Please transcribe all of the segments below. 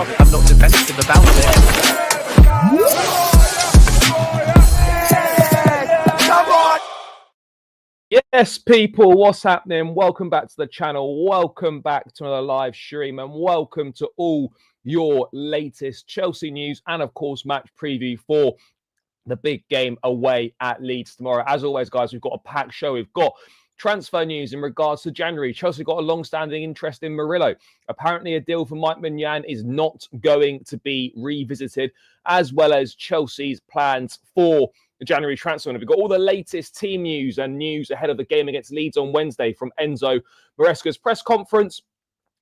sorry, I'm not defensive about it. Yes, people, what's happening? Welcome back to the channel. Welcome back to another live stream, and welcome to all your latest Chelsea news and, of course, match preview for the big game away at Leeds tomorrow. As always, guys, we've got a packed show. We've got transfer news in regards to January. Chelsea got a long-standing interest in Murillo. Apparently, a deal for Maignan is not going to be revisited, as well as Chelsea's plans for the January transfer. And we've got all the latest team news and news ahead of the game against Leeds on Wednesday from Enzo Maresca's press conference.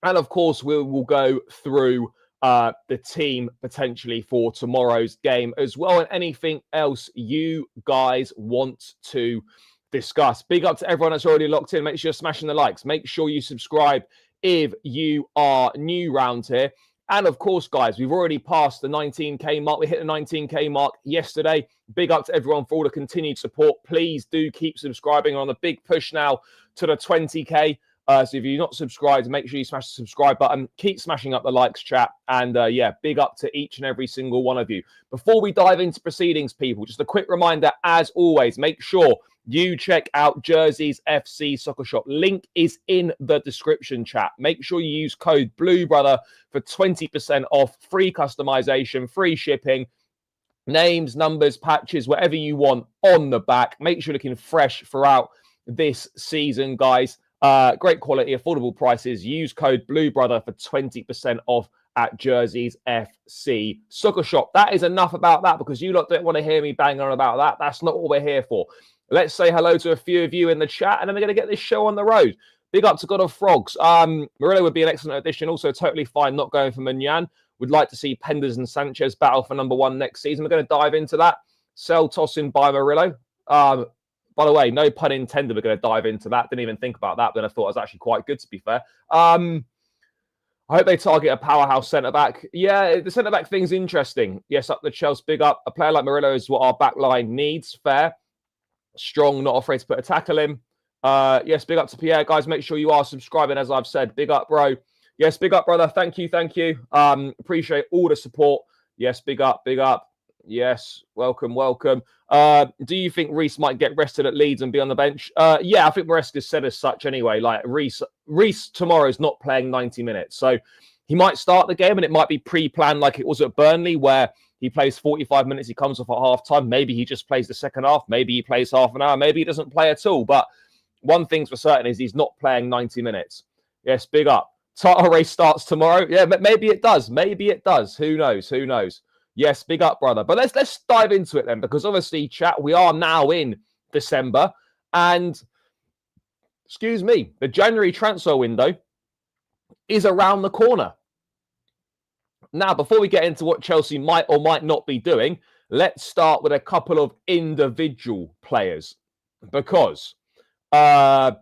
And of course, we will go through the team potentially for tomorrow's game as well, and anything else you guys want to discuss. Big up to everyone that's already locked in. Make sure you're smashing the likes. Make sure you subscribe if you are new round here. And of course, guys, we've already passed the 19K mark. We hit the 19K mark yesterday. Big up to everyone for all the continued support. Please do keep subscribing. We're on the big push now to the 20K. So if you're not subscribed, make sure you smash the subscribe button. Keep smashing up the likes, chat. And yeah, big up to each and every single one of you. Before we dive into proceedings, people, just a quick reminder, as always, make sure you check out Jersey's FC Soccer Shop. Link is in the description, chat. Make sure you use code BLUEBROTHER for 20% off, free customization, free shipping, names, numbers, patches, whatever you want on the back. Make sure you're looking fresh throughout this season, guys. Great quality, affordable prices. Use code BLUEBROTHER for 20% off at Jersey's FC Soccer Shop. That is enough about that, because you lot don't want to hear me bang on about that. That's not what we're here for. Let's say hello to a few of you in the chat, and then we're going to get this show on the road. Big up to God of Frogs. Murillo would be an excellent addition. Also, totally fine not going for Maignan. Would like to see Penders and Sanchez battle for number one next season. We're going to dive into that. Sell tossing by Murillo. By the way, no pun intended, we're going to dive into that. Didn't even think about that, but I thought it was actually quite good, to be fair. I hope they target a powerhouse centre-back. Yeah, the centre-back thing's interesting. Yes, up the Chelsea, big up. A player like Murillo is what our back line needs. Fair. Strong, not afraid to put a tackle in. Yes, big up to Pierre. Guys, make sure you are subscribing, as I've said. Big up, bro. Yes, big up, brother. Thank you, thank you. Appreciate all the support. Yes, big up, big up. Yes, welcome, welcome. Do you think Reece might get rested at Leeds and be on the bench? Yeah, I think Maresca said as such anyway. Like, Reece tomorrow is not playing 90 minutes. So he might start the game, and it might be pre-planned like it was at Burnley, where he plays 45 minutes, he comes off at half-time. Maybe he just plays the second half. Maybe he plays half an hour. Maybe he doesn't play at all. But one thing's for certain is he's not playing 90 minutes. Yes, big up. Title race starts tomorrow. Yeah, but maybe it does. Maybe it does. Who knows? Who knows? Yes, big up, brother. But let's dive into it then, because obviously, chat, we are now in December. And, excuse me, the January transfer window is around the corner. Now, before we get into what Chelsea might or might not be doing, let's start with a couple of individual players. Because, let's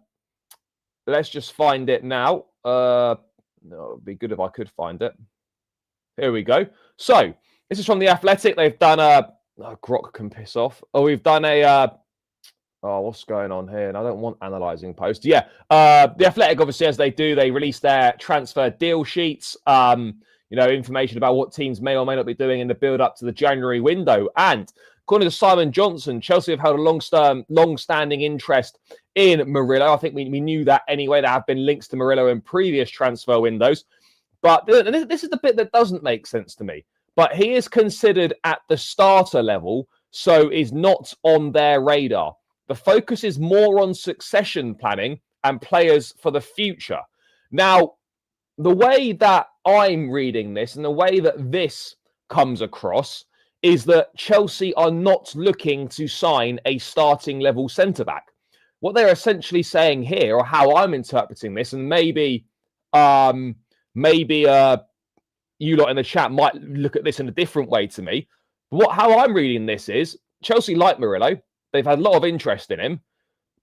just find it now. No, it would be good if I could find it. Here we go. So, this is from The Athletic. They've done a... Oh, Grok can piss off. Oh, we've done a... Oh, what's going on here? And I don't want analysing post. Yeah, The Athletic, obviously, as they do, they release their transfer deal sheets. You know, information about what teams may or may not be doing in the build-up to the January window. And according to Simon Johnson, Chelsea have held a long-standing interest in Murillo. I think we knew that anyway. There have been links to Murillo in previous transfer windows. But this is the bit that doesn't make sense to me. But he is considered at the starter level, so is not on their radar. The focus is more on succession planning and players for the future. Now, the way that I'm reading this and the way that this comes across is that Chelsea are not looking to sign a starting level centre-back. What they're essentially saying here, or how I'm interpreting this, and maybe you lot in the chat might look at this in a different way to me. But how I'm reading this is Chelsea like Murillo. They've had a lot of interest in him,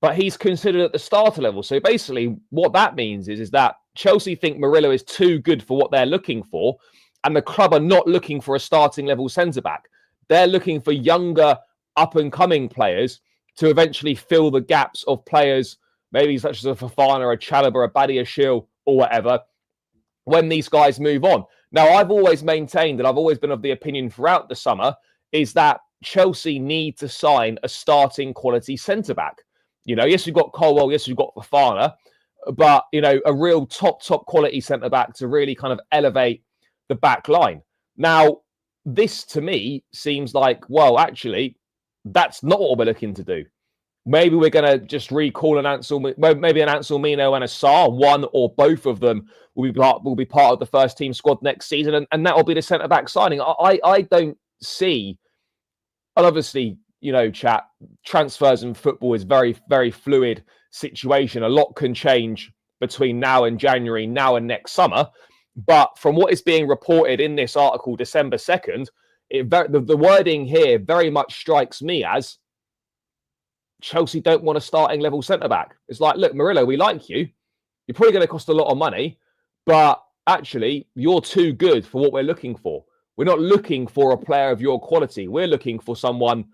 but he's considered at the starter level. So basically what that means is that Chelsea think Murillo is too good for what they're looking for, and the club are not looking for a starting level centre-back. They're looking for younger, up-and-coming players to eventually fill the gaps of players, maybe such as a Fofana, a Chalobah, a Badiashile, or whatever, when these guys move on. Now, I've always maintained, and I've always been of the opinion throughout the summer, is that Chelsea need to sign a starting quality centre-back. Yes, we've got Colwell, yes, we've got Fofana, but, a real top quality centre-back to really kind of elevate the back line. Now, this to me seems like, well, actually, that's not what we're looking to do. Maybe we're going to just recall maybe an Anselmino and a Sarr, one or both of them will be part of the first team squad next season, and that will be the centre back signing. I don't see, and obviously, chat, transfers in football is very, very fluid situation. A lot can change between now and January, now and next summer. But from what is being reported in this article, December 2nd, the wording here very much strikes me as Chelsea don't want a starting level centre-back. It's like, look, Murillo, we like you. You're probably going to cost a lot of money, but actually, you're too good for what we're looking for. We're not looking for a player of your quality. We're looking for someone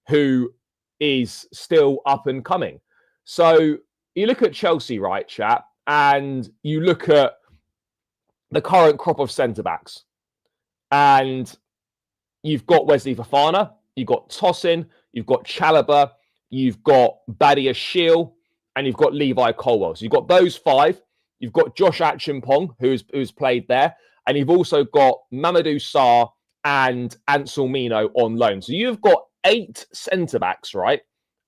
who is still up and coming. So you look at Chelsea, right, chat, and you look at the current crop of centre-backs, and you've got Wesley Fofana, you've got Tosin, you've got Chalobah, you've got Badiashile, and you've got Levi Colwell. So you've got those five. You've got Josh Achimpong, who's played there. And you've also got Mamadou Sarr and Anselmino on loan. So you've got 8 centre-backs, right,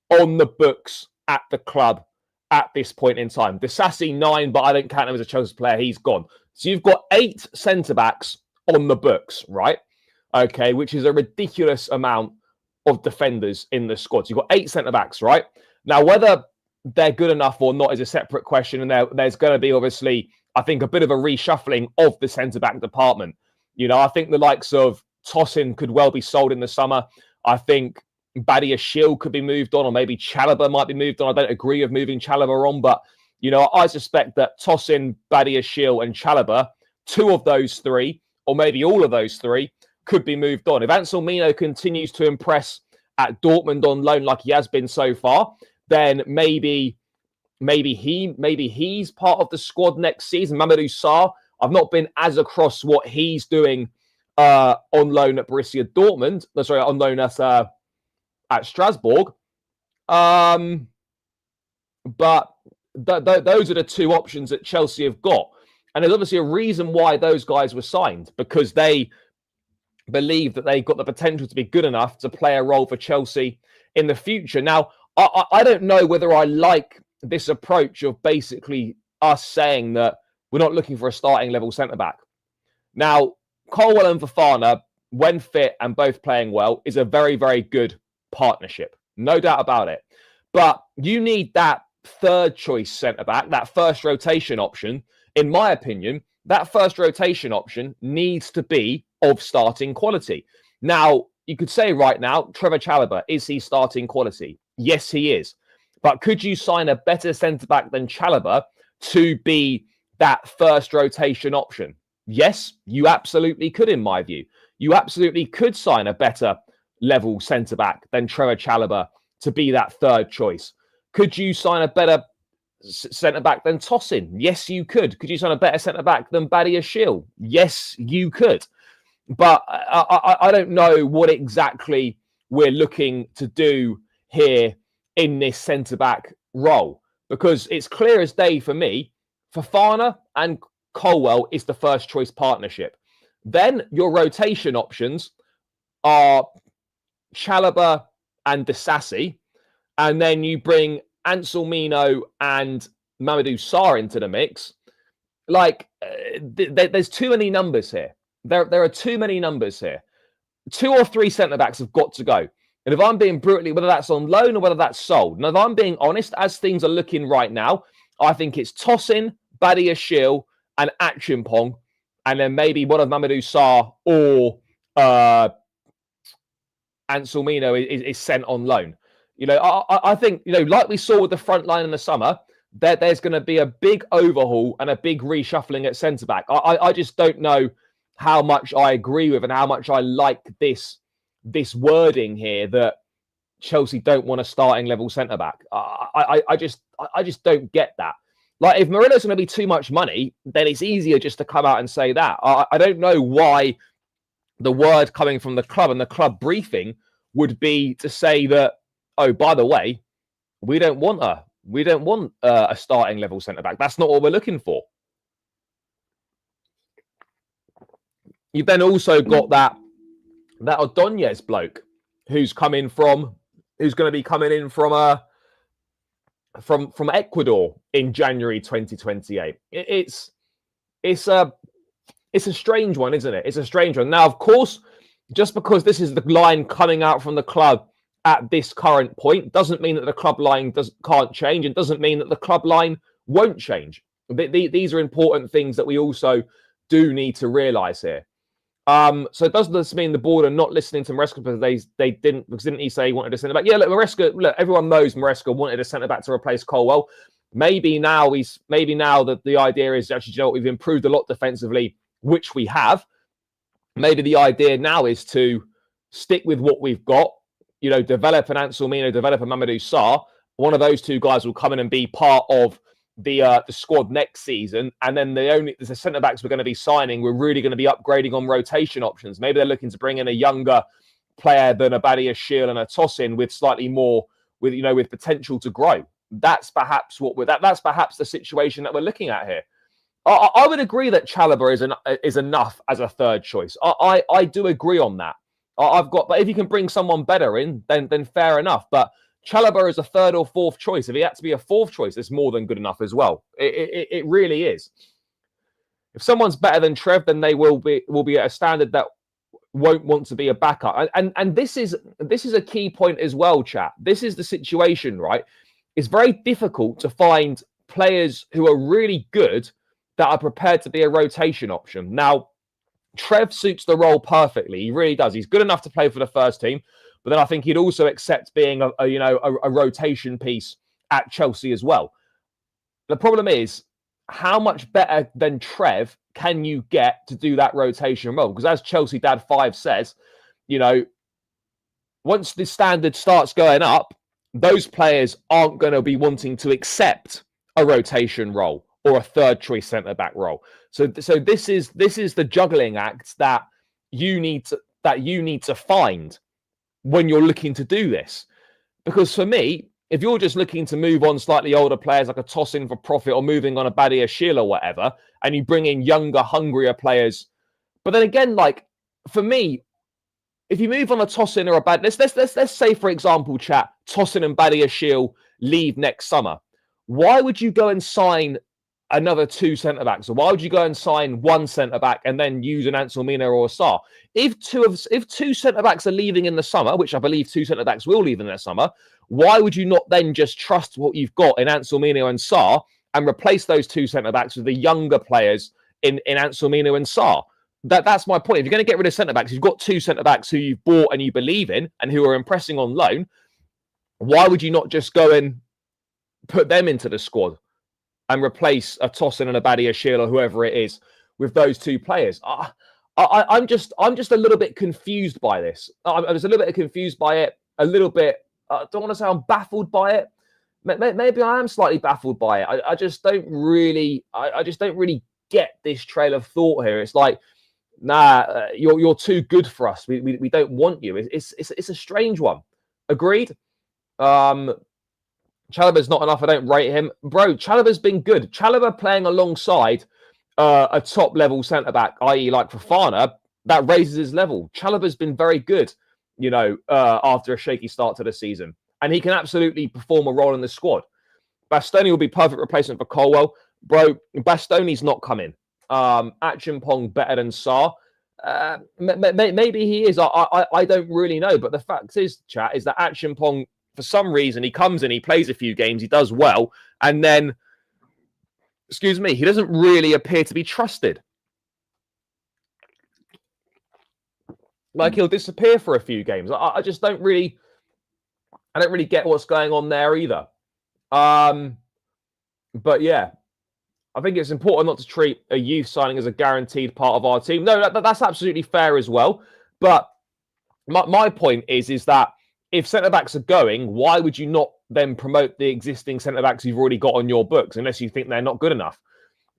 on the books at the club at this point in time. Disasi 9, but I don't count him as a Chelsea player. He's gone. So you've got 8 centre-backs on the books, right? Okay, which is a ridiculous amount of defenders in the squad. So you've got 8 centre-backs, right? Now, whether they're good enough or not is a separate question. And there's going to be, obviously, I think, a bit of a reshuffling of the centre-back department. I think the likes of Tosin could well be sold in the summer. I think Badiashile could be moved on, or maybe Chalobah might be moved on. I don't agree with moving Chalobah on, but, I suspect that Tosin, Badiashile and Chalobah, 2 of those 3, or maybe all of those 3, could be moved on. If Anselmino continues to impress at Dortmund on loan like he has been so far, then maybe he's part of the squad next season. Mamadou Sarr, I've not been as across what he's doing on loan at Borussia Dortmund. Sorry, on loan at Strasbourg. But those are the 2 options that Chelsea have got. And there's obviously a reason why those guys were signed, because they believe that they've got the potential to be good enough to play a role for Chelsea in the future. Now, I don't know whether I like this approach of basically us saying that we're not looking for a starting level centre-back. Now, Colwell and Fofana, when fit and both playing well, is a very, very good partnership. No doubt about it. But you need that third choice centre-back, that first rotation option. In my opinion, that first rotation option needs to be of starting quality. Now, you could say right now, Trevor Chalobah, is he starting quality? Yes, he is. But could you sign a better centre-back than Chalobah to be that first rotation option? Yes, you absolutely could, in my view. You absolutely could sign a better level centre-back than Trevor Chalobah to be that third choice. Could you sign a better centre-back than Tosin? Yes, you could. Could you sign a better centre-back than Badiashile? Yes, you could. But I don't know what exactly we're looking to do here in this centre-back role, because it's clear as day for me, Fofana and Colwell is the first choice partnership. Then your rotation options are Chalobah and Disasi, and then you bring Anselmino and Mamadou Sarr into the mix. There's too many numbers here. There are too many numbers here. 2 or 3 centre-backs have got to go. And if I'm being brutally, whether that's on loan or whether that's sold, and if I'm being honest, as things are looking right now, I think it's Tosin, Badiashile, and Achimpong, and then maybe one of Mamadou Sarr or Anselmino is sent on loan. I think, like we saw with the front line in the summer, there's going to be a big overhaul and a big reshuffling at centre-back. I just don't know how much I agree with and how much I like this wording here that Chelsea don't want a starting level centre-back. I just don't get that. Like, if Murillo's going to be too much money, then it's easier just to come out and say that. I don't know why the word coming from the club and the club briefing would be to say that, oh, by the way, we don't want a starting level centre back. That's not what we're looking for. You've then also got that Ordonez bloke who's going to be coming in from Ecuador in January 2028. It's a strange one, isn't it? It's a strange one. Now, of course, just because this is the line coming out from the club at this current point doesn't mean that the club line can't change, and doesn't mean that the club line won't change. These are important things that we also do need to realise here. So does this mean the board are not listening to Maresca because didn't he say he wanted a centre back? Yeah, look, everyone knows Maresca wanted a centre back to replace Colwell. Maybe now that the idea is actually, you know, we've improved a lot defensively, which we have. Maybe the idea now is to stick with what we've got, you know, develop an Ansel Mina, develop a Mamadou Sarr. One of those two guys will come in and be part of the squad next season, and then the centre backs we're going to be signing, we're really going to be upgrading on rotation options. Maybe they're looking to bring in a younger player than a Badiashile and a Tosin with slightly more, with potential to grow. That's perhaps that's perhaps the situation that we're looking at here. I would agree that Chalobah is enough as a third choice. I do agree on that. But if you can bring someone better in, then fair enough. But Chalobah is a third or fourth choice. If he had to be a fourth choice, it's more than good enough as well. It really is. If someone's better than Trev, then they will be at a standard that won't want to be a backup. And this is a key point as well, chat. This is the situation, right? It's very difficult to find players who are really good that are prepared to be a rotation option. Now, Trev suits the role perfectly. He really does. He's good enough to play for the first team. But then I think he'd also accept being a rotation piece at Chelsea as well. The problem is, how much better than Trev can you get to do that rotation role? Because as Chelsea Dad 5 says, you know, once the standard starts going up, those players aren't going to be wanting to accept a rotation role or a third choice centre back role. So this is the juggling act that you need to find when you're looking to do this. Because for me, if you're just looking to move on slightly older players like a Tosin for profit, or moving on a Badiashile or whatever, and you bring in younger, hungrier players. But then again, like, for me, if you move on a Tosin or a Bad, let's say, for example, chat, Tosin and Badiashile leave next summer. Why would you go and sign another two centre-backs? Or why would you go and sign one centre-back and then use an Ansel Mina or a Sarr? If two centre-backs are leaving in the summer, which I believe two centre-backs will leave in the summer, why would you not then just trust what you've got in Ansel Mina and Sarr and replace those two centre-backs with the younger players in Ansel Mina and Sarr? That's my point. If you're going to get rid of centre-backs, you've got two centre-backs who you've bought and you believe in and who are impressing on loan. Why would you not just go and put them into the squad and replace a Tosin and a Badiashile or whoever it is with those two players? I'm just a little bit confused by this. I'm just a little bit confused by it. A little bit. I don't want to say I'm baffled by it. Maybe I am slightly baffled by it. I just don't really get this trail of thought here. It's like, nah, you're too good for us. We don't want you. It's a strange one. Agreed. Chalobah's not enough. I don't rate him. Bro, Chalobah's been good. Chalobah playing alongside a top-level centre-back, i.e. like Fofana, that raises his level. Chalobah's been very good, after a shaky start to the season. And he can absolutely perform a role in the squad. Bastoni will be perfect replacement for Colwell. Bro, Bastoni's not coming. Achimpong better than Sarr. Maybe he is. I don't really know. But the fact is, chat, is that Achimpong, for some reason, he comes in, he plays a few games, he does well, and then, he doesn't really appear to be trusted. Like, he'll disappear for a few games. I just don't really get what's going on there either. But yeah, I think it's important not to treat a youth signing as a guaranteed part of our team. No, that's absolutely fair as well. But my point is that if centre-backs are going, why would you not then promote the existing centre-backs you've already got on your books, unless you think they're not good enough.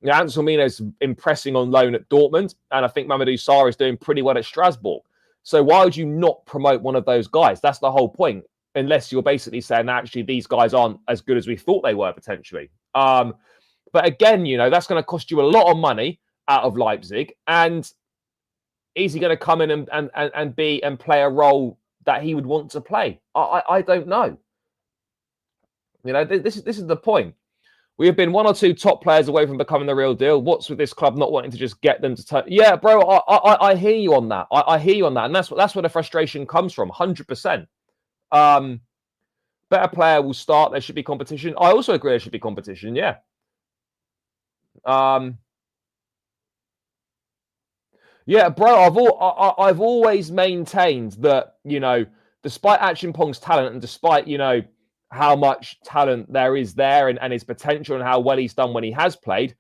Now, Anselmino's impressing on loan at Dortmund, and I think Mamadou Sarr is doing pretty well at Strasbourg. So why would you not promote one of those guys? That's the whole point, unless you're basically saying, actually, these guys aren't as good as we thought they were, potentially. But again, that's going to cost you a lot of money out of Leipzig, and is he going to come in and play a role that he would want to play? I don't know. This is the point. We have been one or two top players away from becoming the real deal. What's with this club not wanting to just get them to turn? Yeah, bro, I hear you on that. I hear you on that, and that's where the frustration comes from. 100%. Better player will start. There should be competition. I also agree there should be competition. Yeah. Yeah, bro. I've always maintained that despite Achimpong's talent and despite how much talent there is there and his potential and how well he's done when he has played,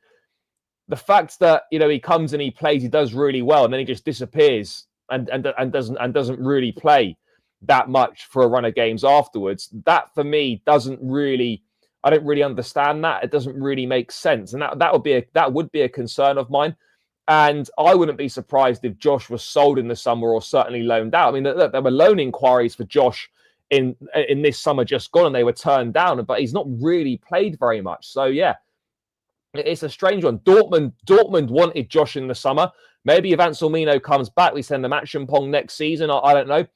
the fact that he comes and he plays, he does really well, and then he just disappears and doesn't really play that much for a run of games afterwards. That for me doesn't really, I don't really understand that. It doesn't really make sense, and that would be a concern of mine. And I wouldn't be surprised if Josh was sold in the summer or certainly loaned out. I mean, there were loan inquiries for Josh in this summer just gone, and they were turned down, but he's not really played very much. So yeah, it's a strange one. Dortmund wanted Josh in the summer. Maybe if Anselmino comes back, we send him Achimpong next season. I don't know.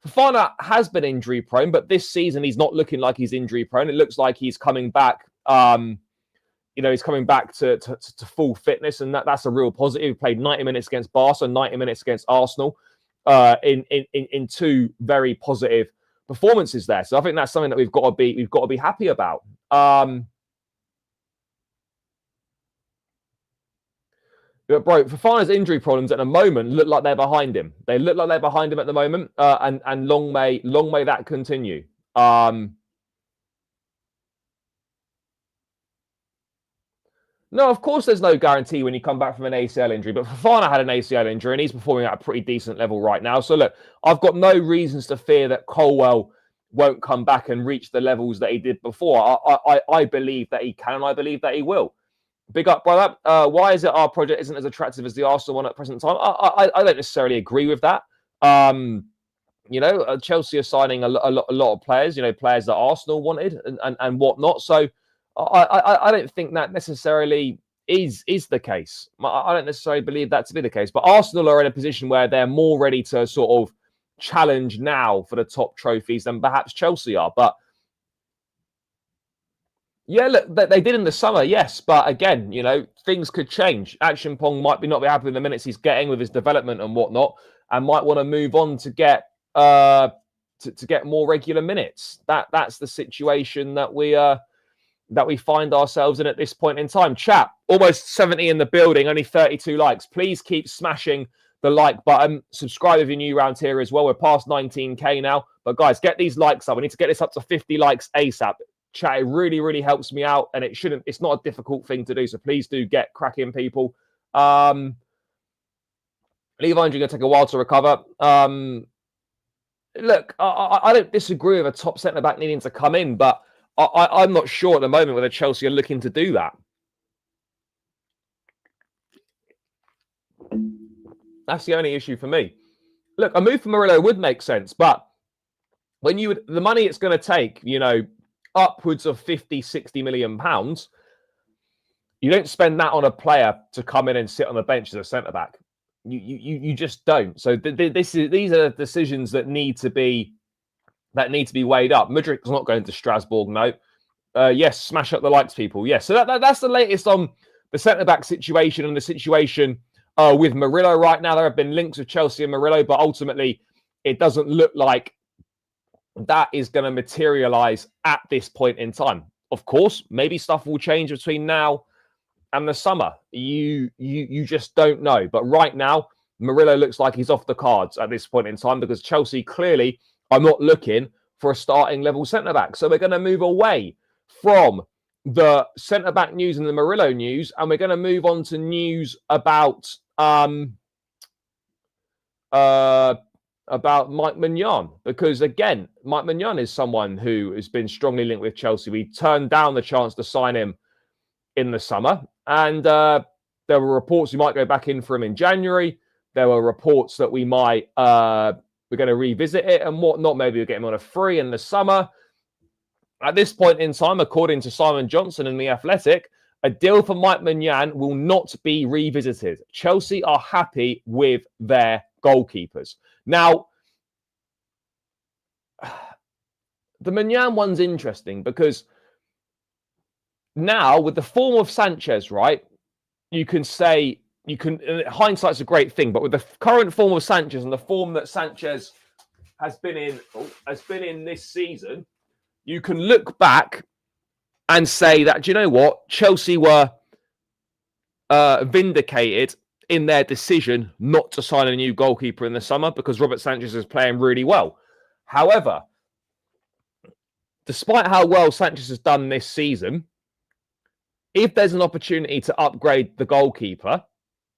Fofana has been injury prone, but this season he's not looking like he's injury prone. It looks like he's coming back. He's coming back to full fitness, and that's a real positive. He played 90 minutes against Barca, 90 minutes against Arsenal, in two very positive performances there. So I think that's something that we've got to be happy about. But bro, Fofana's injury problems at the moment look like they're behind him. They look like they're behind him at the moment, and long may that continue. No, of course there's no guarantee when you come back from an ACL injury, but Fofana had an ACL injury and he's performing at a pretty decent level right now. So look, I've got no reasons to fear that Colwell won't come back and reach the levels that he did before. I believe that he can, and I believe that he will. Big up, brother. Why is it our project isn't as attractive as the Arsenal one at present time? I don't necessarily agree with that. Chelsea are signing a lot of players, players that Arsenal wanted and whatnot. So I don't think that necessarily is the case. I don't necessarily believe that to be the case. But Arsenal are in a position where they're more ready to sort of challenge now for the top trophies than perhaps Chelsea are. But yeah, look, they did in the summer, yes. But again, things could change. Achimpong might not be happy with the minutes he's getting with his development and whatnot, and might want to move on to get to get more regular minutes. That's the situation that we find ourselves in at this point in time. Chat, almost 70 in the building, only 32 likes. Please keep smashing the like button. Subscribe if you're new around here as well. We're past 19k now. But guys, get these likes up. We need to get this up to 50 likes ASAP. Chat, it really, really helps me out, and it's not a difficult thing to do. So please do get cracking, people. Levi Andrew going to take a while to recover. Look, I don't disagree with a top centre back needing to come in, but I'm not sure at the moment whether Chelsea are looking to do that. That's the only issue for me. Look, a move for Murillo would make sense, but when the money it's going to take, upwards of 50, 60 million pounds, you don't spend that on a player to come in and sit on the bench as a centre back. You just don't. So these are decisions that need to be weighed up. Mudrik's not going to Strasbourg, no. Yes, smash up the likes, people. Yes, so that's the latest on the centre-back situation and the situation with Murillo right now. There have been links with Chelsea and Murillo, but ultimately it doesn't look like that is going to materialise at this point in time. Of course, maybe stuff will change between now and the summer. You just don't know. But right now, Murillo looks like he's off the cards at this point in time because Chelsea clearly are not looking for a starting level centre-back. So we're going to move away from the centre-back news and the Murillo news, and we're going to move on to news about about Mike Maignan, because again, Mike Maignan is someone who has been strongly linked with Chelsea. We turned down the chance to sign him in the summer, and there were reports we might go back in for him in January. There were reports that we might we're going to revisit it and whatnot. Maybe we'll get him on a free in the summer. At this point in time, according to Simon Johnson in The Athletic, a deal for Mike Maignan will not be revisited. Chelsea are happy with their goalkeepers. Now, the Maignan one's interesting because now with the form of Sanchez, right, hindsight's a great thing, but with the current form of Sanchez and the form that Sanchez has been in this season, you can look back and say that, do you know what? Chelsea were vindicated in their decision not to sign a new goalkeeper in the summer because Robert Sanchez is playing really well. However, despite how well Sanchez has done this season, if there's an opportunity to upgrade the goalkeeper,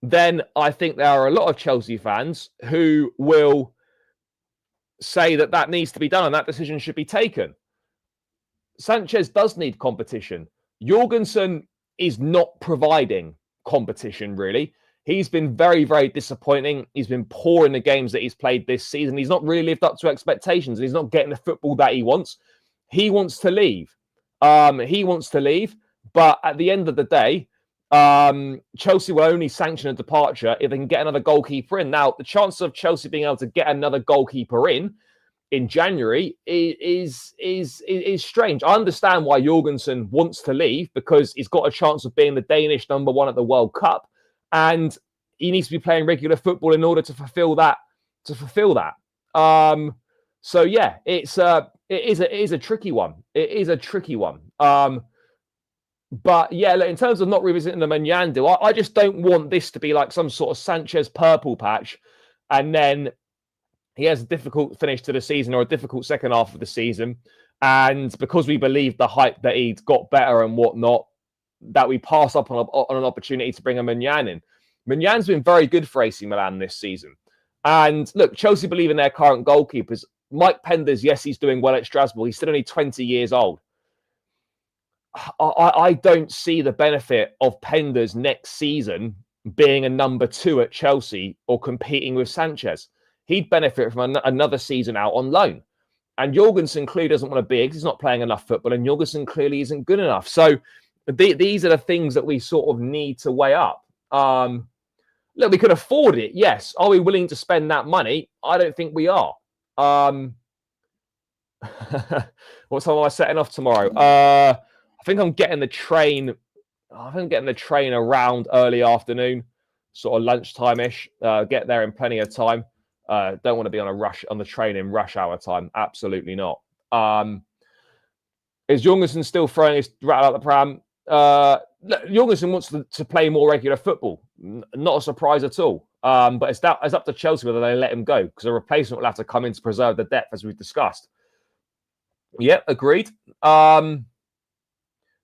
then I think there are a lot of Chelsea fans who will say that that needs to be done and that decision should be taken. Sanchez does need competition. Jorgensen is not providing competition, really. He's been very, very disappointing. He's been poor in the games that he's played this season. He's not really lived up to expectations. He's not getting the football that he wants. He wants to leave. But at the end of the day, Chelsea will only sanction a departure if they can get another goalkeeper in. Now, the chance of Chelsea being able to get another goalkeeper in January is strange. I understand why Jorgensen wants to leave because he's got a chance of being the Danish number one at the World Cup, and he needs to be playing regular football in order to fulfill that. So yeah, it is a tricky one. It is a tricky one. But yeah, in terms of not revisiting the Maignan deal, I just don't want this to be like some sort of Sanchez purple patch, and then he has a difficult finish to the season or a difficult second half of the season. And because we believe the hype that he'd got better and whatnot, that we pass up on an opportunity to bring a Maignan in. Magnan's been very good for AC Milan this season. And look, Chelsea believe in their current goalkeepers. Mike Penders, yes, he's doing well at Strasbourg. He's still only 20 years old. I don't see the benefit of Penders next season being a number 2 at Chelsea or competing with Sanchez. He'd benefit from another season out on loan. And Jorgensen clearly doesn't want to be because he's not playing enough football, and Jorgensen clearly isn't good enough. So these are the things that we sort of need to weigh up. Look, we could afford it, yes. Are we willing to spend that money? I don't think we are. What time am I setting off tomorrow? I think I'm getting the train. I think I'm getting the train around early afternoon, sort of lunchtime-ish. Get there in plenty of time. Don't want to be on the train in rush hour time. Absolutely not. Is Jorgensen still throwing his rat out the pram? Jorgensen wants to play more regular football. Not a surprise at all. But it's up to Chelsea whether they let him go, because a replacement will have to come in to preserve the depth, as we've discussed. Yeah, agreed.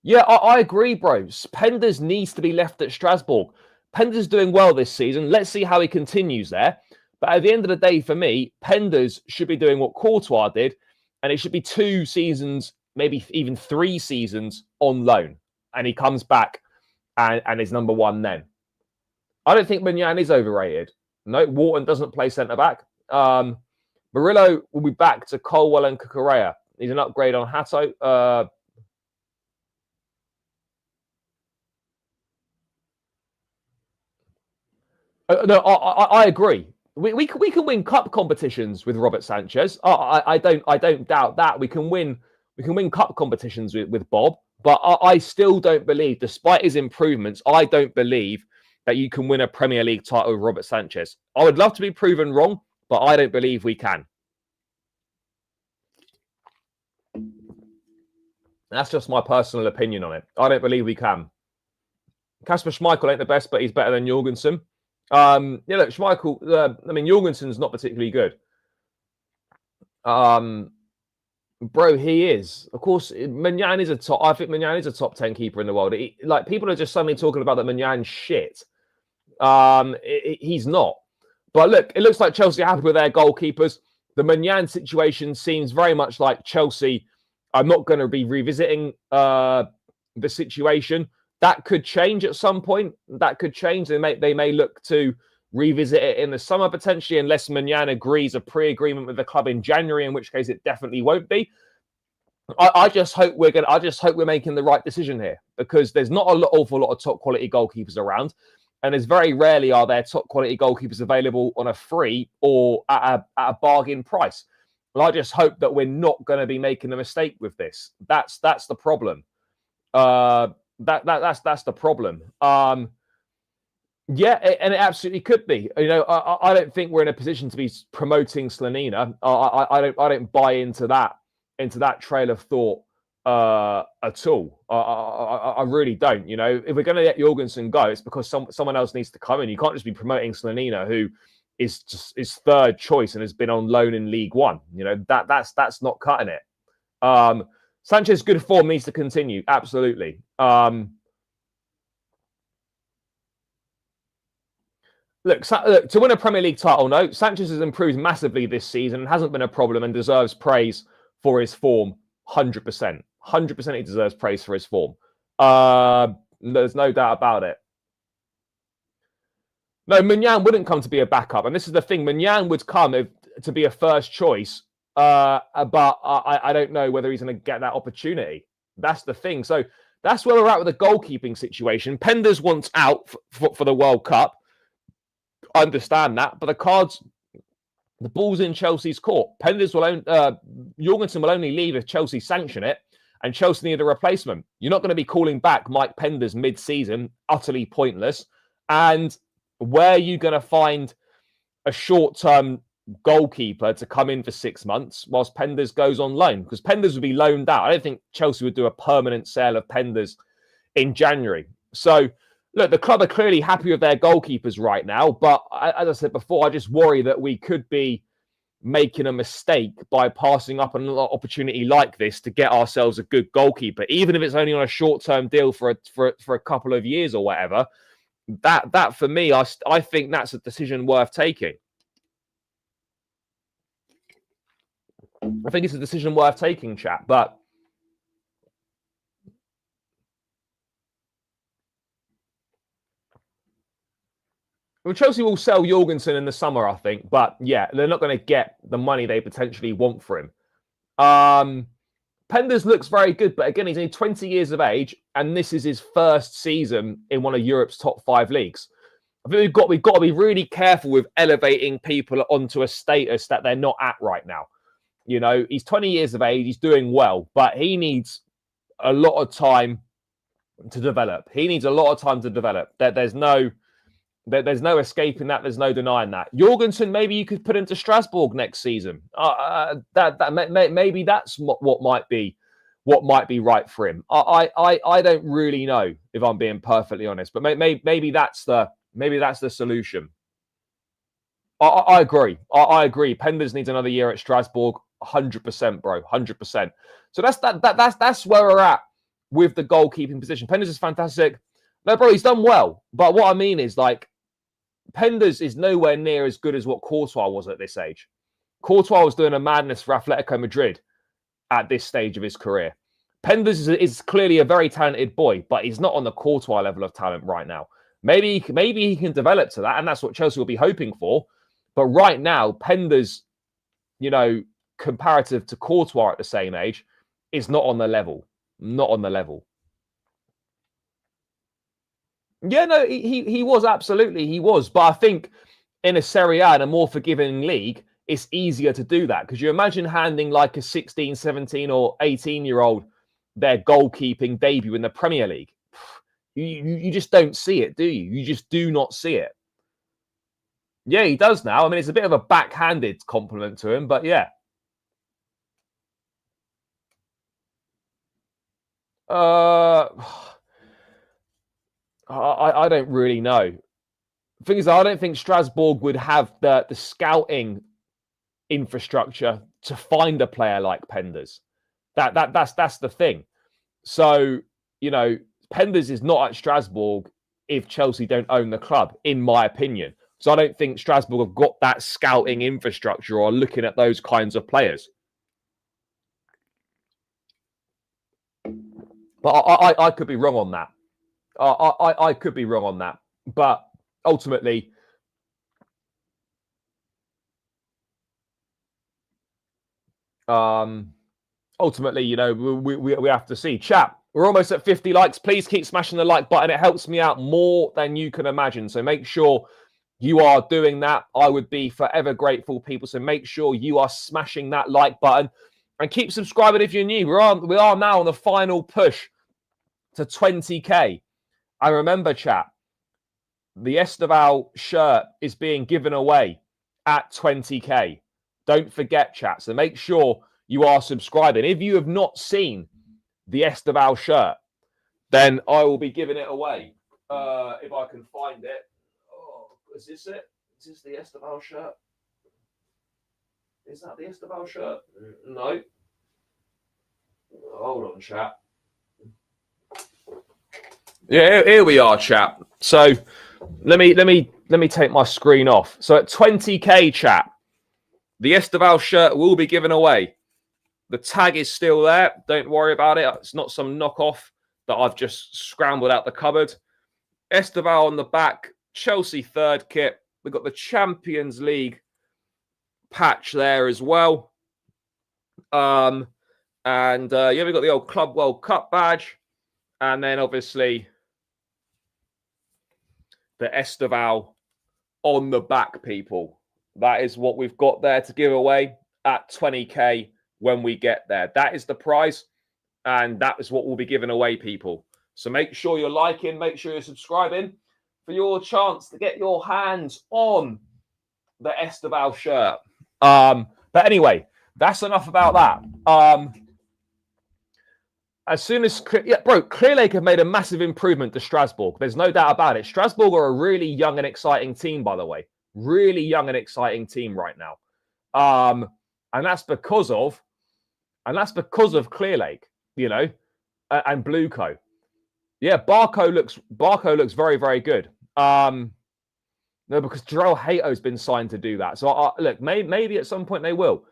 Yeah, I agree, bro. Penders needs to be left at Strasbourg. Penders doing well this season. Let's see how he continues there. But at the end of the day, for me, Penders should be doing what Courtois did, and it should be 2 seasons, maybe even 3 seasons on loan. And he comes back and is number 1 then. I don't think Maignan is overrated. No, Wharton doesn't play centre-back. Murillo will be back to Colwell and Cucurella. He's an upgrade on Hato. No, I agree. We can win cup competitions with Robert Sanchez. I don't doubt that. We can win cup competitions with Bob. But I still don't believe, despite his improvements, I don't believe that you can win a Premier League title with Robert Sanchez. I would love to be proven wrong, but I don't believe we can. That's just my personal opinion on it. I don't believe we can. Kasper Schmeichel ain't the best, but he's better than Jorgensen. Yeah, look, Schmeichel, I mean, Jorgensen's not particularly good. Bro, he is. Of course, Maignan is I think Maignan is a top 10 keeper in the world. People are just suddenly talking about that Maignan shit. He's not. But look, it looks like Chelsea are happy with their goalkeepers. The Maignan situation seems very much like Chelsea are not going to be revisiting the situation. That could change at some point. That could change. They may look to revisit it in the summer potentially, unless Maignan agrees a pre-agreement with the club in January, in which case it definitely won't be. I just hope we're making the right decision here, because there's not an awful lot of top quality goalkeepers around, and there's very rarely are there top quality goalkeepers available on a free or at a bargain price. And I just hope that we're not going to be making a mistake with this. That's the problem. That's the problem. Yeah, and it absolutely could be. You know, I don't think we're in a position to be promoting Slonina. I don't buy into that trail of thought at all. I really don't. You know, if we're going to let Jorgensen go, it's because someone else needs to come in. You can't just be promoting Slonina, who is just his third choice and has been on loan in League One. You know, that's not cutting it. Sanchez good form needs to continue. Absolutely. Look, to win a Premier League title, no, Sanchez has improved massively this season and hasn't been a problem and deserves praise for his form. 100%. 100% he deserves praise for his form. There's no doubt about it. No, Maignan wouldn't come to be a backup. And this is the thing. Maignan would come to be a first choice, but I don't know whether he's going to get that opportunity. That's the thing. So that's where we're at with the goalkeeping situation. Penders wants out for the World Cup. I understand that, but the ball's in Chelsea's court. Jorgensen will only leave if Chelsea sanction it, and Chelsea need a replacement. You're not going to be calling back Mike Penders mid-season, utterly pointless. And where are you going to find a short-term goalkeeper to come in for 6 months whilst Penders goes on loan? Because Penders would be loaned out. I don't think Chelsea would do a permanent sale of Penders in January. So, look, the club are clearly happy with their goalkeepers right now. But as I said before, I just worry that we could be making a mistake by passing up an opportunity like this to get ourselves a good goalkeeper, even if it's only on a short-term deal for a couple of years or whatever. That for me, I think that's a decision worth taking. I think it's a decision worth taking, chat. But well, Chelsea will sell Jorgensen in the summer, I think. But yeah, they're not going to get the money they potentially want for him. Penders looks very good, but again, he's only 20 years of age, and this is his first season in one of Europe's top 5 leagues. I think we've got to be really careful with elevating people onto a status that they're not at right now. You know, he's 20 years of age, he's doing well, but he needs a lot of time to develop. He needs a lot of time to develop. There's no escaping that. There's no denying that. Jorgensen, maybe you could put into Strasbourg next season. Maybe that's what might be right for him. I don't really know, if I'm being perfectly honest. But maybe that's the solution. I agree. I agree. Penders needs another year at Strasbourg. 100%, bro. 100%. So that's where we're at with the goalkeeping position. Penders is fantastic. No, bro, he's done well. But what I mean is, like, Penders is nowhere near as good as what Courtois was at this age. Courtois was doing a madness for Atletico Madrid at this stage of his career. Penders is clearly a very talented boy, but he's not on the Courtois level of talent right now. Maybe he can develop to that, and that's what Chelsea will be hoping for. But right now, Penders, you know, comparative to Courtois at the same age, is not on the level. Not on the level. Yeah, no, he was, absolutely, he was. But I think in a Serie A and a more forgiving league, it's easier to do that. Because you imagine handing like a 16, 17 or 18-year-old their goalkeeping debut in the Premier League. You just don't see it, do you? You just do not see it. Yeah, he does now. I mean, it's a bit of a backhanded compliment to him, but yeah. I don't really know. The thing is, I don't think Strasbourg would have the scouting infrastructure to find a player like Penders. That's the thing. So, you know, Penders is not at Strasbourg if Chelsea don't own the club, in my opinion. So I don't think Strasbourg have got that scouting infrastructure or looking at those kinds of players. But I could be wrong on that. I could be wrong on that. But ultimately, you know, we have to see. Chat, we're almost at 50 likes. Please keep smashing the like button. It helps me out more than you can imagine. So make sure you are doing that. I would be forever grateful, people. So make sure you are smashing that like button and keep subscribing if you're new. We are now on the final push to 20k. I remember, chat, the Esteval shirt is being given away at 20k. Don't forget, chat. So make sure you are subscribing. If you have not seen the Esteval shirt, then I will be giving it away if I can find it. Oh, is this it? Is this the Esteval shirt? Is that the Esteval shirt? No. Hold on, chat. Yeah, here we are, chat. So let me take my screen off. So at 20k, chat, the Esteval shirt will be given away. The tag is still there. Don't worry about it. It's not some knockoff that I've just scrambled out the cupboard. Esteval on the back, Chelsea third kit. We've got the Champions League patch there as well. Yeah, we've got the old Club World Cup badge. And then obviously the Esteval on the back, people. That is what we've got there to give away at 20k when we get there. That is the prize, and that is what will be given away, people. So make sure you're liking, make sure you're subscribing for your chance to get your hands on the Esteval shirt. But anyway, that's enough about that. As soon as, Clear Lake have made a massive improvement to Strasbourg. There's no doubt about it. Strasbourg are a really young and exciting team, by the way. Really young and exciting team right now. And that's because of Clear Lake, you know, and Blueco. Yeah, Barco looks very, very good. No, because Jarrell Hato's been signed to do that. So look, maybe at some point they will.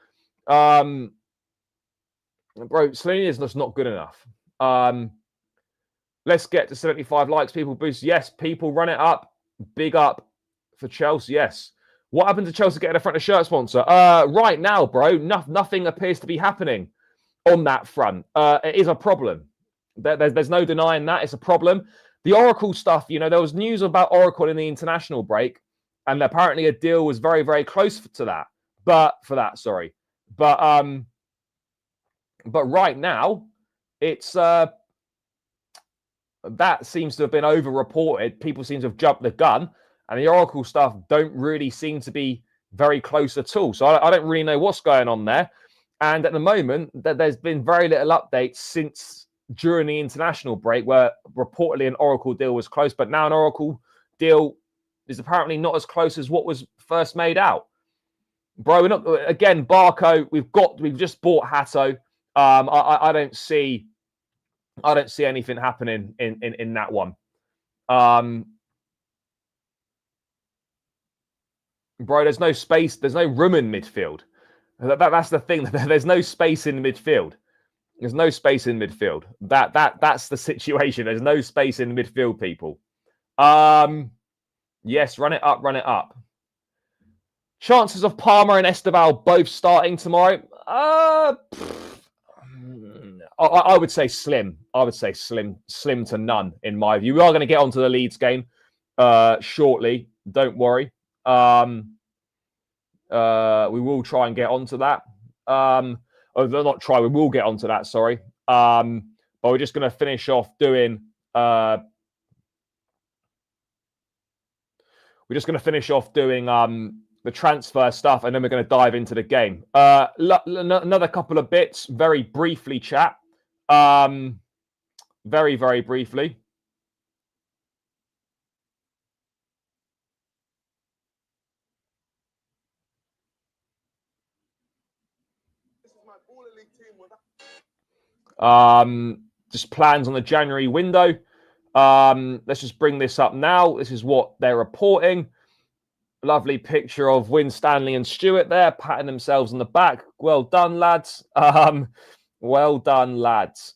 Bro, Slovenia is just not good enough. Let's get to 75 likes. People boost. Yes, people run it up. Big up for Chelsea. Yes. What happened to Chelsea getting a front of shirt sponsor? Right now, bro, nothing appears to be happening on that front. It is a problem. There's no denying that. It's a problem. The Oracle stuff, you know, there was news about Oracle in the international break, and apparently a deal was very, very close to that. But right now, it's that seems to have been over-reported. People seem to have jumped the gun, and the Oracle stuff don't really seem to be very close at all. So I don't really know what's going on there. And at the moment, there's been very little updates since during the international break, where reportedly an Oracle deal was close, but now an Oracle deal is apparently not as close as what was first made out. Bro, we're not, again, Barco, we've just bought Hato. I don't see anything happening in that one. Bro, there's no space, there's no room in midfield. That's the thing. There's no space in midfield. There's no space in midfield. That's the situation. There's no space in midfield, people. Yes, run it up, run it up. Chances of Palmer and Esteval both starting tomorrow? I would say slim. I would say slim to none, in my view. We are going to get onto the Leeds game shortly. Don't worry. We will try and get onto that. Not try. We will get onto that. Sorry. But we're just going to finish off doing. We're just going to finish off doing the transfer stuff, and then we're going to dive into the game. Another couple of bits, very briefly, chat. Very, very briefly. Just plans on the January window. Let's just bring this up now. This is what they're reporting. Lovely picture of Winstanley and Stewart there, patting themselves on the back. Well done, lads. Well done, lads.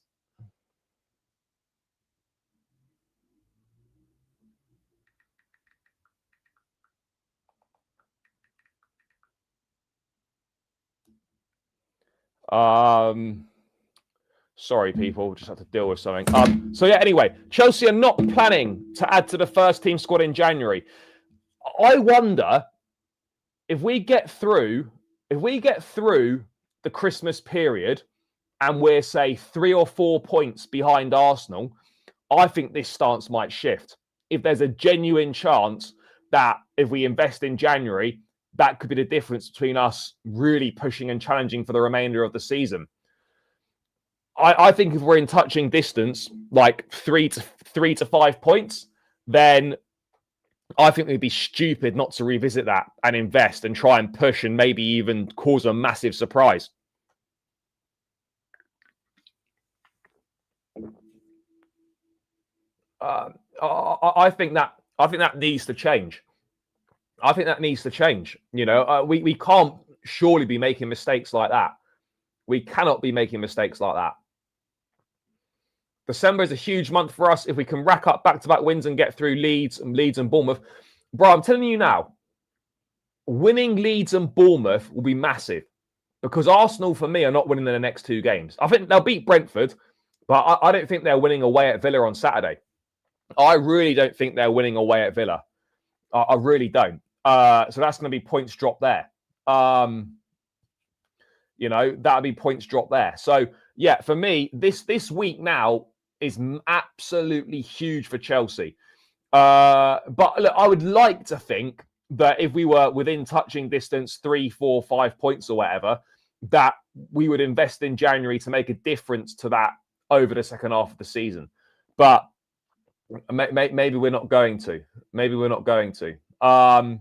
Sorry, people, just have to deal with something. So yeah, anyway, Chelsea are not planning to add to the first team squad in January. I wonder if we get through the Christmas period and we're, say, 3 or 4 points behind Arsenal, I think this stance might shift. If there's a genuine chance that if we invest in January, that could be the difference between us really pushing and challenging for the remainder of the season. I think if we're in touching distance, like 3 to 5 points, then I think we'd be stupid not to revisit that and invest and try and push and maybe even cause a massive surprise. I think that needs to change. I think that needs to change. You know, we can't surely be making mistakes like that. We cannot be making mistakes like that. December is a huge month for us. If we can rack up back-to-back wins and get through Leeds and Bournemouth, bro, I'm telling you now, winning Leeds and Bournemouth will be massive because Arsenal, for me, are not winning in the next 2 games. I think they'll beat Brentford, but I don't think they're winning away at Villa on Saturday. I really don't think they're winning away at Villa. I really don't. So that's going to be points drop there. You know, that'll be points drop there. So, yeah, for me, this week now is absolutely huge for Chelsea. But look, I would like to think that if we were within touching distance, 3, 4, 5 points or whatever, that we would invest in January to make a difference to that over the second half of the season. But maybe we're not going to. Maybe we're not going to. But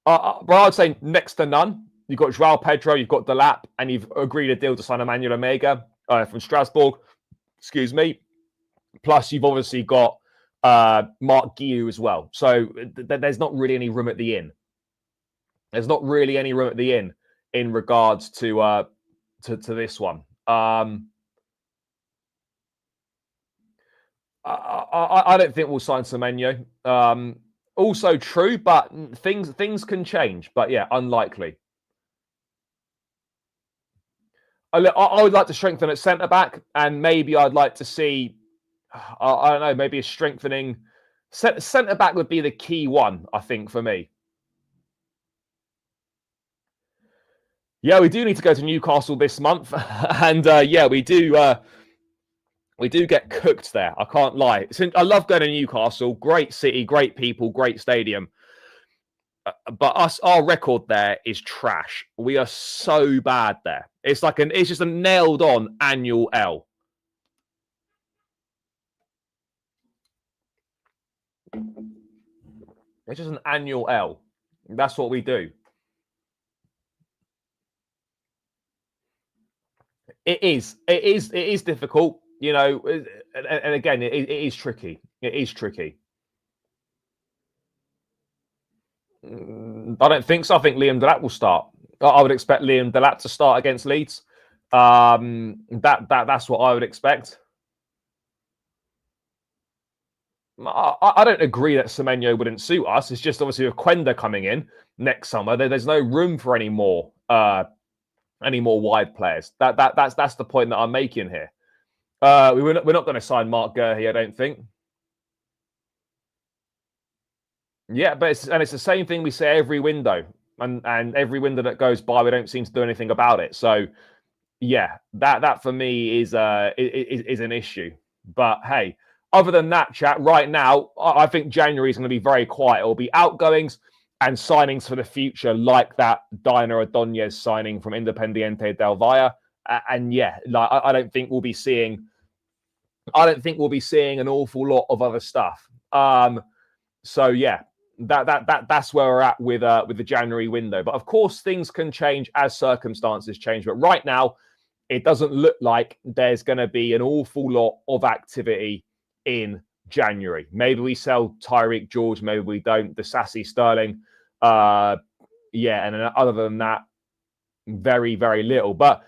I'd say next to none. You've got João Pedro, you've got Delap, and you've agreed a deal to sign Emmanuel Omega from Strasbourg. Excuse me. Plus, you've obviously got Mark Guiu as well. So there's not really any room at the inn. There's not really any room at the inn in regards to this one. I don't think we'll sign Semenyo. Also true, but things can change. But yeah, unlikely. I would like to strengthen at centre back, and maybe I'd like to see, I don't know, maybe a strengthening. Centre back would be the key one, I think, for me. Yeah, we do need to go to Newcastle this month, and yeah, we do. We do get cooked there. I can't lie. I love going to Newcastle. Great city, great people, great stadium. But our record there is trash. We are so bad there. It's just a nailed on annual L. It's just an annual L. That's what we do. It is difficult, you know, and again, it is tricky. It is tricky. I don't think so. I think Liam Delap will start. I would expect Liam Delap to start against Leeds. That's what I would expect. I don't agree that Semenyo wouldn't suit us. It's just obviously with Quenda coming in next summer, there's no room for any more wide players. That's the point that I'm making here. We're not going to sign Mark Gurhey, I don't think. Yeah, but it's the same thing we say every window, and every window that goes by, we don't seem to do anything about it. So, yeah, that for me is an issue. But hey, other than that, chat, right now, I think January is going to be very quiet. It'll be outgoings and signings for the future, like that Diana Ordonez signing from Independiente del Valle. And yeah, like I don't think we'll be seeing an awful lot of other stuff. So yeah, that's where we're at with the January window. But of course, things can change as circumstances change. But right now, it doesn't look like there's going to be an awful lot of activity in January. Maybe we sell Tyreek George, maybe we don't. The Sassy Sterling, and then other than that, very, very little. But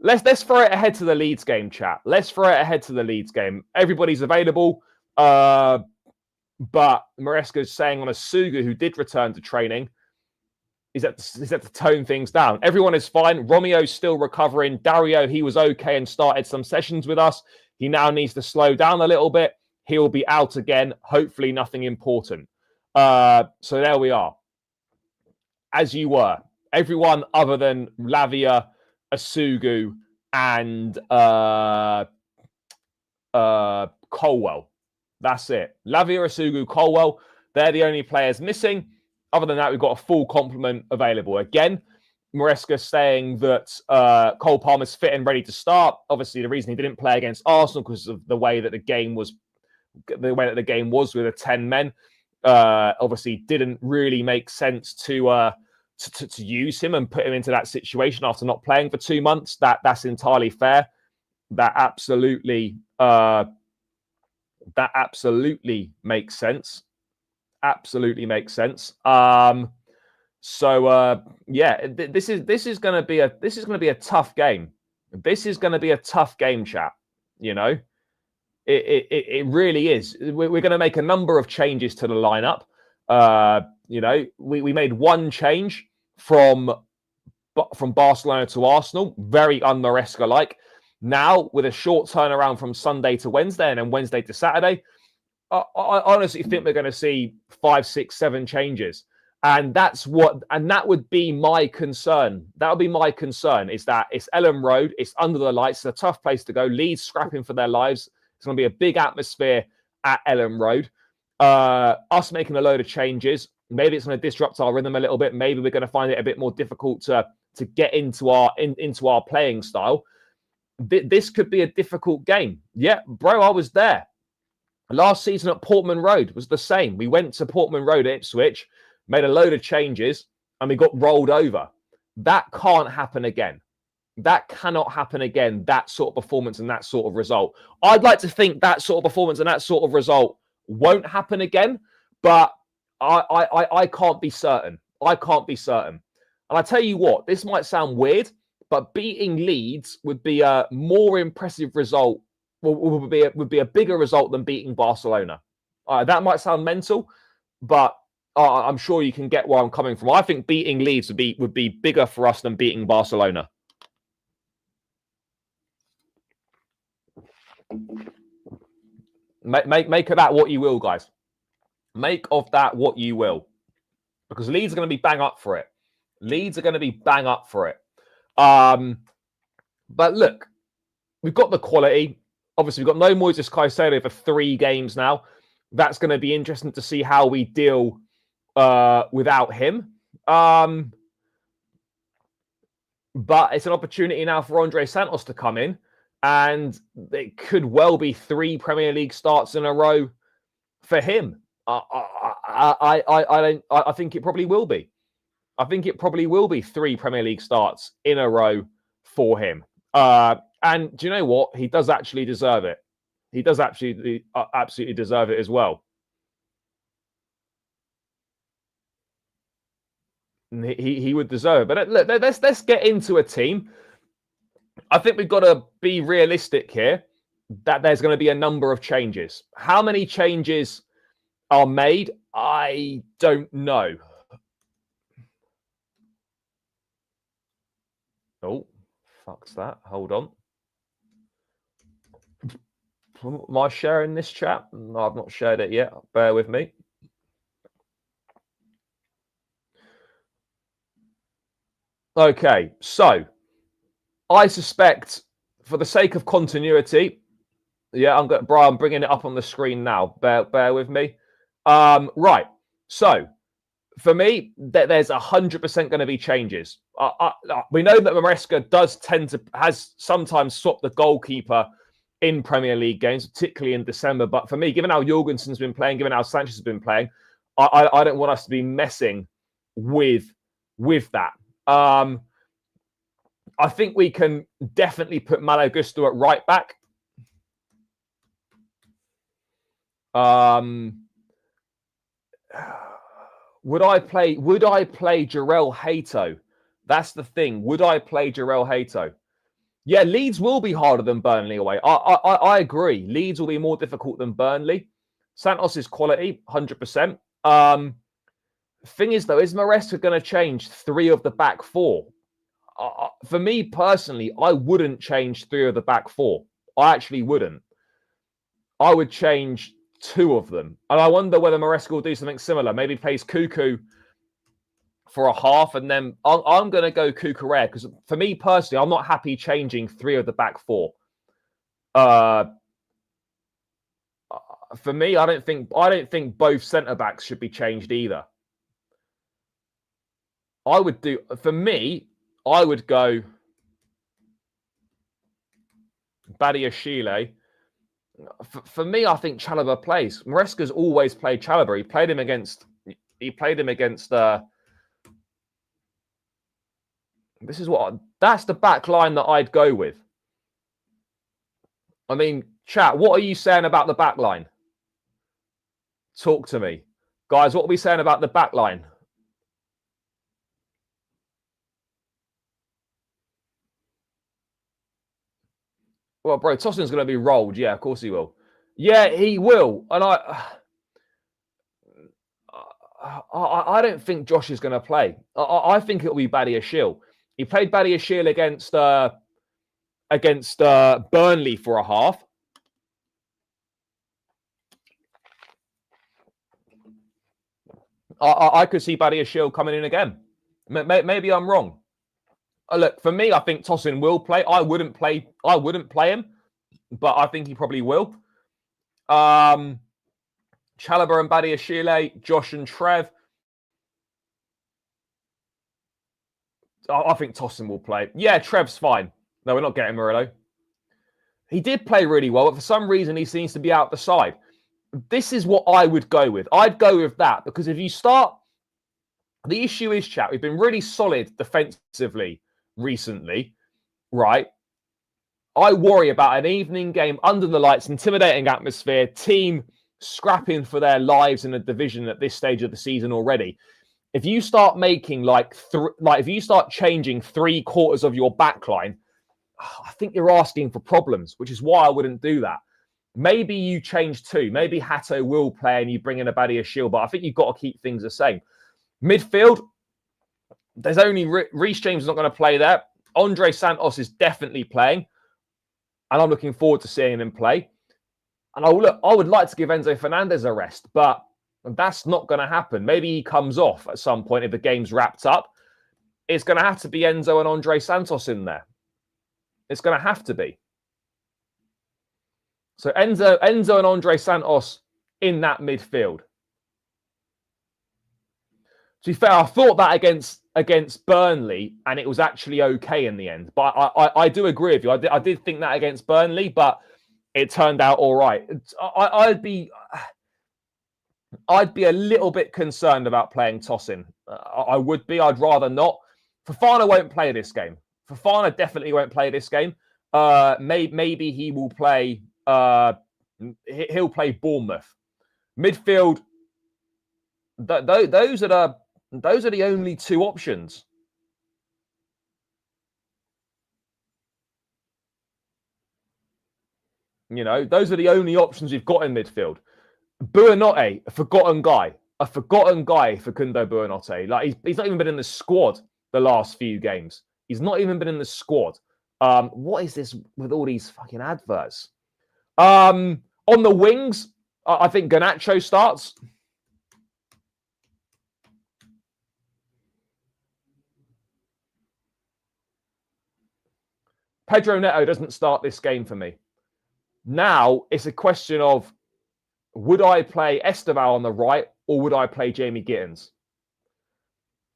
let's throw it ahead to the Leeds game, chat. Let's throw it ahead to the Leeds game. Everybody's available, but Maresca's saying on a Sugu who did return to training, is that to tone things down. Everyone is fine. Romeo's still recovering. Dario, he was okay and started some sessions with us. He now needs to slow down a little bit. He'll be out again. Hopefully nothing important. So there we are. As you were. Everyone other than Lavia, Asugu, and Colwell. That's it. Lavia, Asugu, Colwell. They're the only players missing. Other than that, we've got a full complement available. Again, Maresca saying that Cole Palmer's fit and ready to start. Obviously, the reason he didn't play against Arsenal because of the way that the game was with a 10 men. Obviously, didn't really make sense to use him and put him into that situation after not playing for 2 months. That's entirely fair. That absolutely makes sense. Absolutely makes sense. This is going to be a tough game. This is going to be a tough game, chat. You know, it really is. We're going to make a number of changes to the lineup. We made one change from Barcelona to Arsenal, very un-Maresca-like. Now, with a short turnaround from Sunday to Wednesday and then Wednesday to Saturday, I honestly think we're going to see 5, 6, 7 changes. And that would be my concern. That would be my concern, is that it's Ellen Road, it's under the lights, it's a tough place to go. Leeds scrapping for their lives. It's going to be a big atmosphere at Ellen Road. Us making a load of changes. Maybe it's going to disrupt our rhythm a little bit. Maybe we're going to find it a bit more difficult to get into our playing style. This could be a difficult game. Yeah, bro, I was there. Last season at Portman Road was the same. We went to Portman Road at Ipswich, made a load of changes, and we got rolled over. That can't happen again. That cannot happen again, that sort of performance and that sort of result. I'd like to think that sort of performance and that sort of result won't happen again, but I can't be certain. I can't be certain. And I tell you what, this might sound weird, but beating Leeds would be a more impressive result, would be a bigger result than beating Barcelona. That might sound mental, but I'm sure you can get where I'm coming from. I think beating Leeds would be bigger for us than beating Barcelona. Make of that what you will, guys. Make of that what you will. Because Leeds are going to be bang up for it. Leeds are going to be bang up for it. But look, we've got the quality. Obviously, we've got no Moises Caicedo for 3 games now. That's going to be interesting to see how we deal without him. But it's an opportunity now for Andre Santos to come in. And it could well be 3 Premier League starts in a row for him. I think it probably will be. I think it probably will be 3 Premier League starts in a row for him. And do you know what? He does actually deserve it. He does absolutely deserve it as well. He would deserve it. But look, let's get into a team. I think we've got to be realistic here that there's going to be a number of changes. How many changes are made? I don't know. Oh, fuck's that. Hold on. Am I sharing this chat? No, I've not shared it yet. Bear with me. Okay, so I suspect, for the sake of continuity, I'm bringing it up on the screen now. Bear with me. Right. So, for me, there's 100% going to be changes. We know that Maresca has sometimes swapped the goalkeeper in Premier League games, particularly in December. But for me, given how Jorgensen's been playing, given how Sanchez has been playing, I don't want us to be messing with that. I think we can definitely put Malo Gusto at right back. Would I play Jarrell Hato? That's the thing. Would I play Jarrell Hato? Yeah, Leeds will be harder than Burnley away. I agree. Leeds will be more difficult than Burnley. Santos is quality, 100%. Thing is, though, is Maresca going to change 3 of the back 4? For me personally, I wouldn't change 3 of the back 4. I actually wouldn't. I would change 2 of them. And I wonder whether Maresca will do something similar. Maybe plays Cuckoo for a half, and then I'm going to go Cucurella, because for me personally, I'm not happy changing 3 of the back 4. For me, I don't think both centre backs should be changed either. I would go Badiashile. For me, I think Chalobah plays. Maresca's always played Chalobah. He played him against. That's the back line that I'd go with. I mean, chat, what are you saying about the back line? Talk to me. Guys, what are we saying about the back line? Well, bro, Tosin's going to be rolled. Yeah, of course he will. Yeah, he will. And I don't think Josh is going to play. I think it'll be Badiashile. He played Badiashile against Burnley for a half. I could see Badiashile coming in again. Maybe I'm wrong. Look, for me, I think Tosin will play. I wouldn't play him, but I think he probably will. Chalobah and Badiashile, Josh and Trev. I think Tosin will play. Yeah, Trev's fine. No, we're not getting Murillo. He did play really well, but for some reason he seems to be out the side. This is what I would go with. I'd go with that, because if you start... The issue is, chat, we've been really solid defensively recently, right? I worry about an evening game under the lights, intimidating atmosphere, team scrapping for their lives in a division at this stage of the season already. If you start making if you start changing 3/4 of your backline, I think you're asking for problems, which is why I wouldn't do that. Maybe you change 2. Maybe Hato will play and you bring in a Badiashile, but I think you've got to keep things the same. Midfield, there's only Reece James is not going to play there. Andre Santos is definitely playing, and I'm looking forward to seeing him play. And I would like to give Enzo Fernandez a rest, but that's not going to happen. Maybe he comes off at some point if the game's wrapped up. It's going to have to be Enzo and Andre Santos in there. It's going to have to be. So Enzo and Andre Santos in that midfield. To be fair, I thought that against Burnley, and it was actually okay in the end. But I do agree with you. I did think that against Burnley, but it turned out all right. I'd be a little bit concerned about playing Tosin. I would be. I'd rather not. Fofana won't play this game. Fofana definitely won't play this game. Maybe he will play. He'll play Bournemouth. Midfield. Those are the only 2 options. You know, those are the only options we've got in midfield. Buonanotte, a forgotten guy for Facundo Buonanotte. Like he's not even been in the squad the last few games. He's not even been in the squad. What is this with all these fucking adverts? On the wings, I think Garnacho starts. Pedro Neto doesn't start this game for me. Now, it's a question of, would I play Esteval on the right or would I play Jamie Gittins?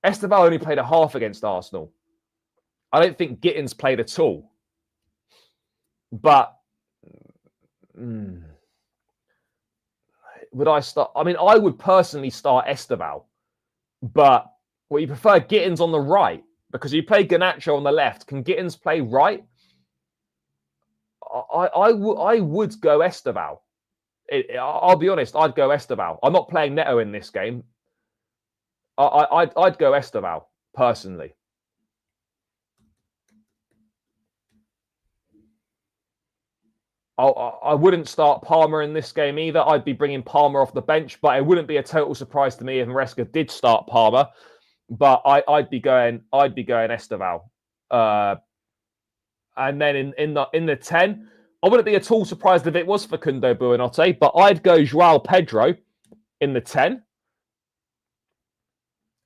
Esteval only played a half against Arsenal. I don't think Gittins played at all. But would I start? I mean, I would personally start Esteval. But you prefer Gittins on the right? Because you play Garnacho on the left. Can Gittins play right? I would go Esteval. I'll be honest, I'd go Esteval. I'm not playing Neto in this game. I'd go Esteval, personally. I wouldn't start Palmer in this game either. I'd be bringing Palmer off the bench, but it wouldn't be a total surprise to me if Maresca did start Palmer. But I'd be going Esteval. And then in the 10, I wouldn't be at all surprised if it was Facundo Buonanotte, but I'd go João Pedro in the 10.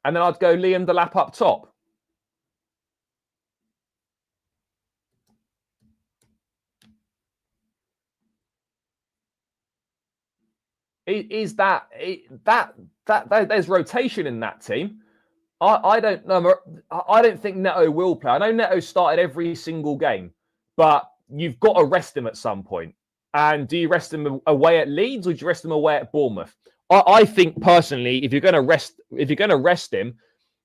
And then I'd go Liam Delap up top. There's rotation in that team. I don't know. I don't think Neto will play. I know Neto started every single game, but you've got to rest him at some point. And do you rest him away at Leeds or do you rest him away at Bournemouth? I think personally, if you're going to rest him,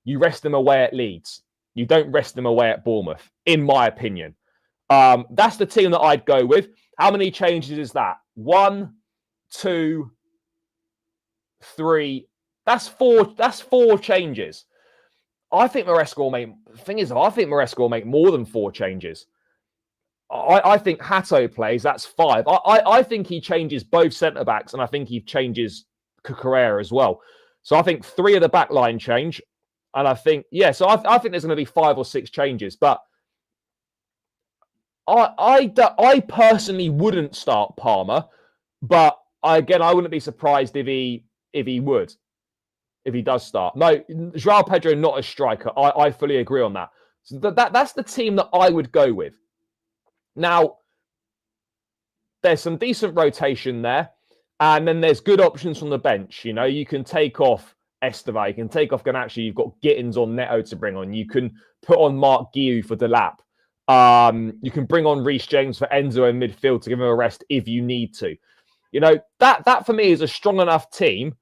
you rest him away at Leeds. You don't rest him away at Bournemouth, in my opinion. That's the team that I'd go with. How many changes is that? 1, 2, 3. That's four changes. I think Maresca will make. The thing is, I think Maresca will make more than 4 changes. I think Hato plays. That's 5. I think he changes both centre backs, and I think he changes Cucurella as well. So I think 3 of the back line change, and I think So I think there's going to be 5 or 6 changes. But I personally wouldn't start Palmer, but I wouldn't be surprised if he would. If he does start. No, João Pedro, not a striker. I fully agree on that. So that's the team that I would go with. Now, there's some decent rotation there. And then there's good options from the bench. You know, you can take off Esteval. You can take off Garnacho. You've got Gittins on Neto to bring on. You can put on Mark Guiu for Delap. You can bring on Reece James for Enzo in midfield to give him a rest if you need to. You know, that for me is a strong enough team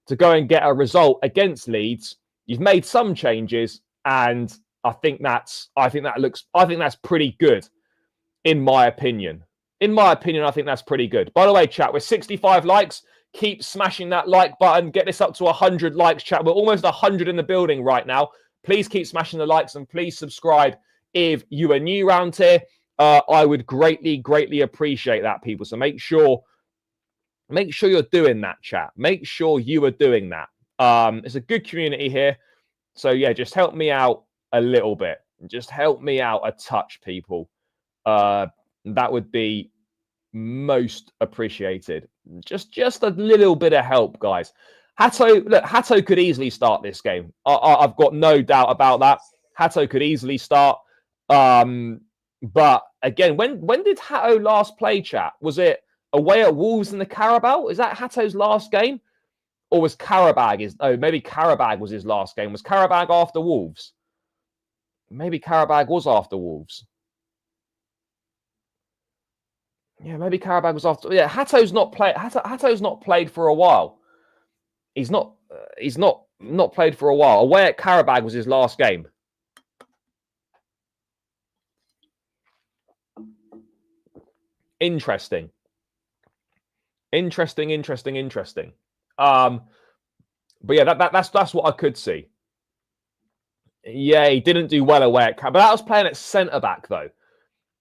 to go and get a result against Leeds. You've made some changes, and I think that's pretty good, in my opinion. In my opinion, I think that's pretty good. By the way, chat, we're 65 likes. Keep smashing that like button. Get this up to 100 likes, chat. We're almost 100 in the building right now. Please keep smashing the likes and please subscribe if you are new around here. I would greatly appreciate that, people. So make sure you're doing that, chat. Make sure you are doing that. It's a good community here. So, yeah, just help me out a little bit. Just help me out a touch, people. That would be most appreciated. Just a little bit of help, guys. Hato could easily start this game. I've got no doubt about that. Hato could easily start. But, again, when did Hato last play, chat? Was it away at Wolves in the Carabao? Is that Hato's last game? Or was maybe Karabag was his last game. Was Karabag after Wolves? Maybe Karabag was after Wolves. Yeah, maybe Karabag was after. Yeah, Hato's not played for a while. He's not played for a while. Away at Karabag was his last game. Interesting. But yeah, that's what I could see. Yeah, he didn't do well away at But that was playing at centre-back, though.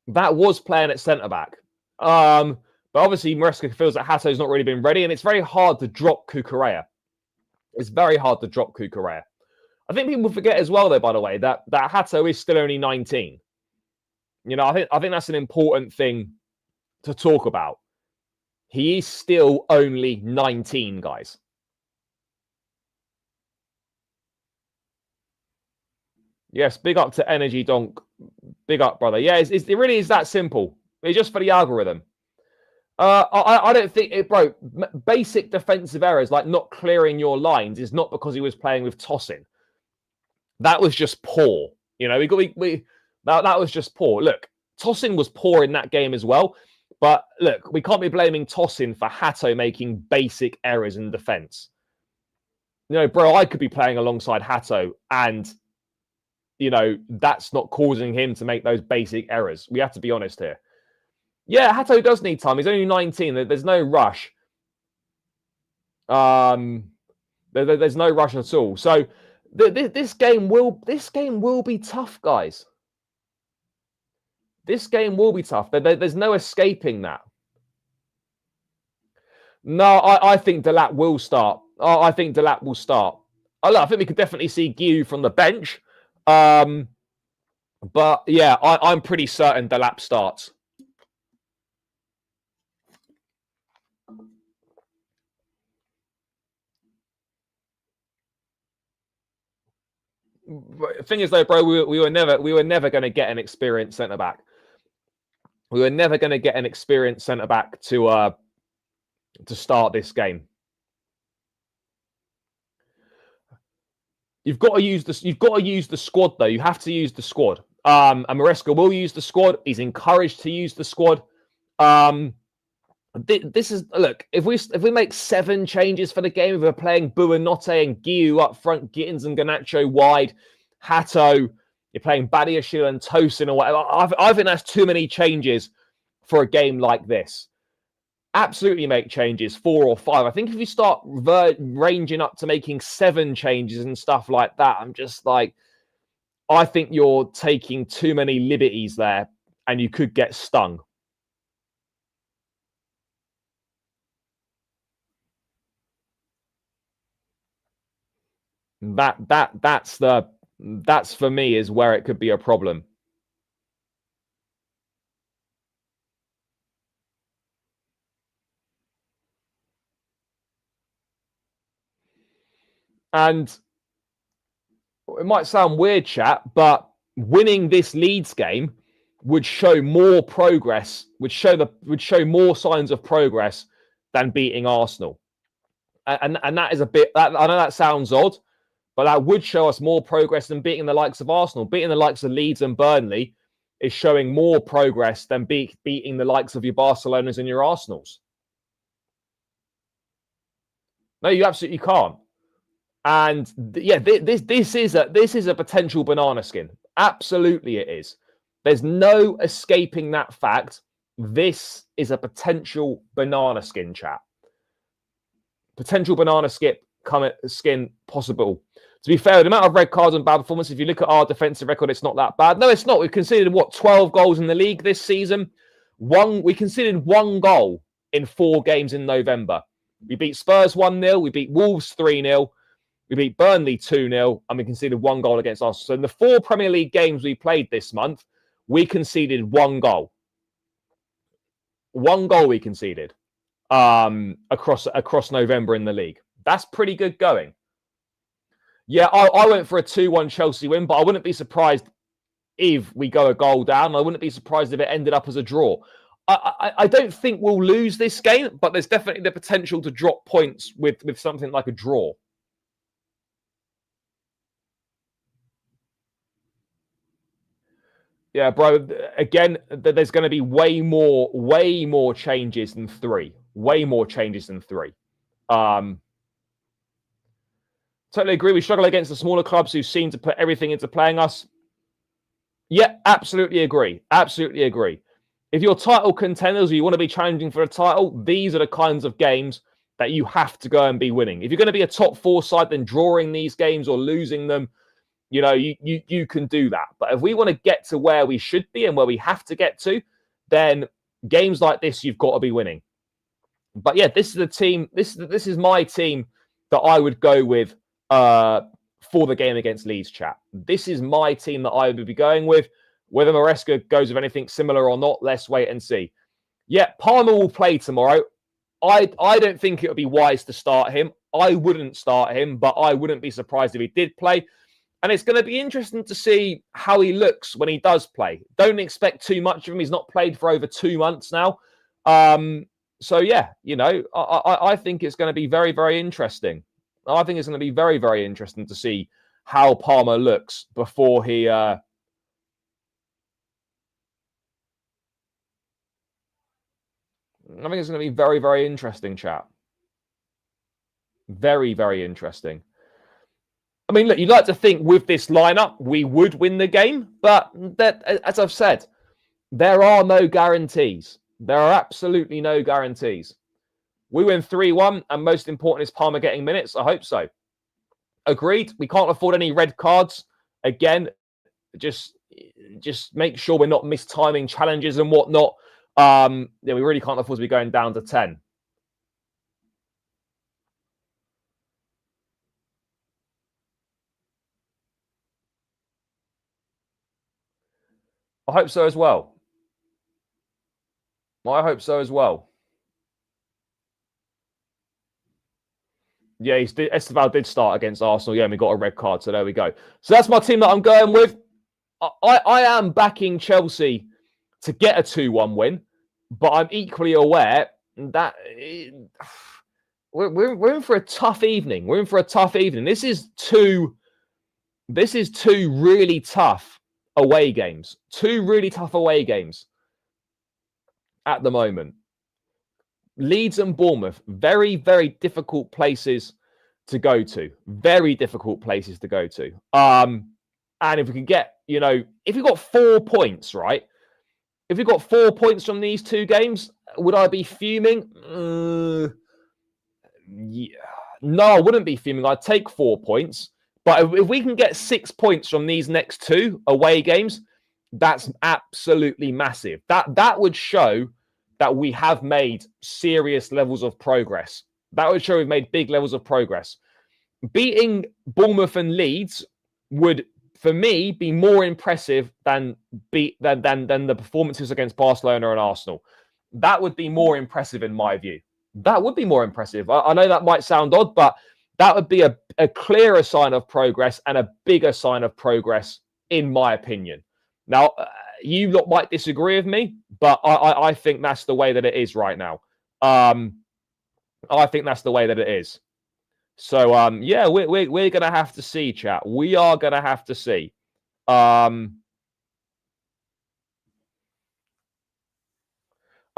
That was playing at centre-back. But obviously, Maresca feels that Hato's not really been ready, and it's very hard to drop Cucurella. It's very hard to drop Cucurella. I think people forget as well, though, by the way, that Hato is still only 19. You know, I think that's an important thing to talk about. He is still only 19, guys. Yes, big up to Energy Donk. Big up, brother. Yeah, it really is that simple. It's just for the algorithm. I don't think it, bro. Basic defensive errors like not clearing your lines is not because he was playing with Tosin. That was just poor. You know, that was just poor. Look, Tosin was poor in that game as well. But look, we can't be blaming Tosin for Hato making basic errors in defense. You know, bro, I could be playing alongside Hato and, you know, that's not causing him to make those basic errors. We have to be honest here. Yeah, Hato does need time. He's only 19. There's no rush. There's no rush at all. So this game will be tough, guys. This game will be tough. There's no escaping that. No, I think Delap will start. I think Delap will start. I think we could definitely see Guiu from the bench. But yeah, I'm pretty certain Delap starts. The thing is, though, bro, we were never going to get an experienced centre back. We were never going to get an experienced centre back to start this game. You've got to use this. You've got to use the squad, though. You have to use the squad. And Maresca will use the squad. He's encouraged to use the squad. This is look. If we make 7 changes for the game, if we're playing Buonanotte and Guiu up front, Gittins and Garnacho wide, Hato, you're playing Badiashile and Tosin or whatever. I think that's too many changes for a game like this. Absolutely make changes, 4 or 5. I think if you start ranging up to making 7 changes and stuff like that, I'm just like, I think you're taking too many liberties there and you could get stung. That's for me is where it could be a problem. And it might sound weird, chat, but winning this Leeds game would show more progress, would show more signs of progress than beating Arsenal. And that is a bit, I know that sounds odd, but that would show us more progress than beating the likes of Arsenal. Beating the likes of Leeds and Burnley is showing more progress than beating the likes of your Barcelonas and your Arsenals. No, you absolutely can't. And yeah, this is a potential banana skin. Absolutely, it is. There's no escaping that fact. This is a potential banana skin, chat. Potential banana skin possible. To be fair, the amount of red cards and bad performance, if you look at our defensive record, it's not that bad. No, it's not. We've conceded, 12 goals in the league this season? We conceded 1 goal in 4 games in November. We beat Spurs 1-0. We beat Wolves 3-0. We beat Burnley 2-0. And we conceded 1 goal against Arsenal. So in the 4 Premier League games we played this month, we conceded 1 goal. 1 goal we conceded across November in the league. That's pretty good going. Yeah, I went for a 2-1 Chelsea win, but I wouldn't be surprised if we go a goal down. I wouldn't be surprised if it ended up as a draw. I don't think we'll lose this game, but there's definitely the potential to drop points with something like a draw. Yeah, bro. Again, there's going to be way more changes than 3. Way more changes than 3. Totally agree. We struggle against the smaller clubs who seem to put everything into playing us. Yeah, absolutely agree. Absolutely agree. If you're title contenders or you want to be challenging for a title, these are the kinds of games that you have to go and be winning. If you're going to be a top 4 side, then drawing these games or losing them, you can do that. But if we want to get to where we should be and where we have to get to, then games like this, you've got to be winning. But yeah, this is the team. This is my team that I would go with for the game against Leeds, chat. This is my team that I would be going with. Whether Maresca goes with anything similar or not, let's wait and see. Yeah, Palmer will play tomorrow. I don't think it would be wise to start him. I wouldn't start him, but I wouldn't be surprised if he did play. And it's going to be interesting to see how he looks when he does play. Don't expect too much of him. He's not played for over 2 months now. So yeah, I think it's going to be very, very interesting. I think it's going to be very, very interesting to see how Palmer looks before he... I think it's going to be very, very interesting, chat. Very, very interesting. I mean, look, you'd like to think with this lineup, we would win the game. But as I've said, there are no guarantees. There are absolutely no guarantees. We win 3-1, and most important is Palmer getting minutes. I hope so. Agreed. We can't afford any red cards. Again, just make sure we're not mistiming challenges and whatnot. Yeah, we really can't afford to be going down to 10. I hope so as well. I hope so as well. Yeah, Esteval did start against Arsenal. Yeah, and we got a red card. So there we go. So that's my team that I'm going with. I am backing Chelsea to get a 2-1 win, but I'm equally aware that we're in for a tough evening. We're in for a tough evening. This is two really tough away games. Two really tough away games at the moment. Leeds and Bournemouth, very, very difficult places to go to. Very difficult places to go to. And if we can get, if we got 4 points, right? If we got 4 points from these two games, would I be fuming? Yeah. No, I wouldn't be fuming. I'd take 4 points. But if we can get 6 points from these next two away games, that's absolutely massive. That would show that we have made serious levels of progress. That would show we've made big levels of progress. Beating Bournemouth and Leeds would, for me, be more impressive than the performances against Barcelona and Arsenal. That would be more impressive in my view. That would be more impressive. I know that might sound odd, but that would be a clearer sign of progress and a bigger sign of progress, in my opinion. Now, you lot might disagree with me, but I think that's the way that it is right now. I think that's the way that it is. So, yeah, we're going to have to see, chat. We are going to have to see. I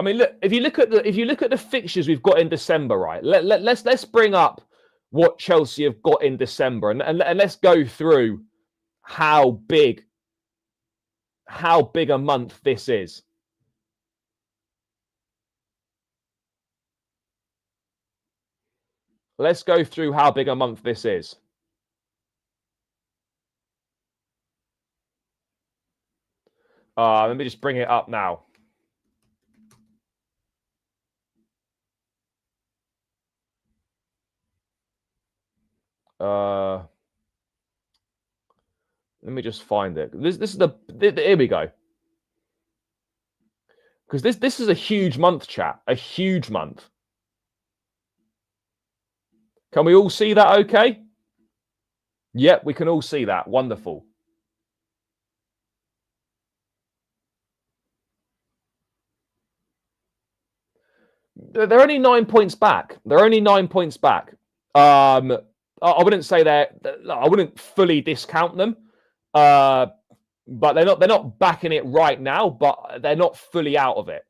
mean, look, if you look at the fixtures we've got in December, right? Let's bring up what Chelsea have got in December, and let's go through how big a month this is. Let's go through how big a month this is. Let me just bring it up now. Let me just find it. This is here we go. Because this is a huge month, chat. A huge month. Can we all see that okay? Yep, we can all see that. Wonderful. They're only 9 points back. They're only 9 points back. I wouldn't say I wouldn't fully discount them. But they're not backing it right now, but they're not fully out of it.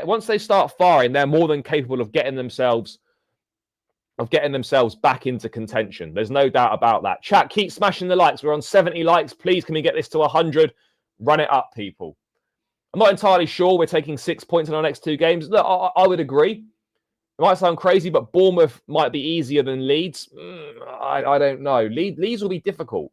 Once they start firing, they're more than capable of getting themselves back into contention. There's no doubt about that. Chat, keep smashing the likes. We're on 70 likes. Please, can we get this to 100? Run it up, people. I'm not entirely sure we're taking 6 points in our next two games. Look, I would agree. It might sound crazy, but Bournemouth might be easier than Leeds. I don't know. Leeds will be difficult.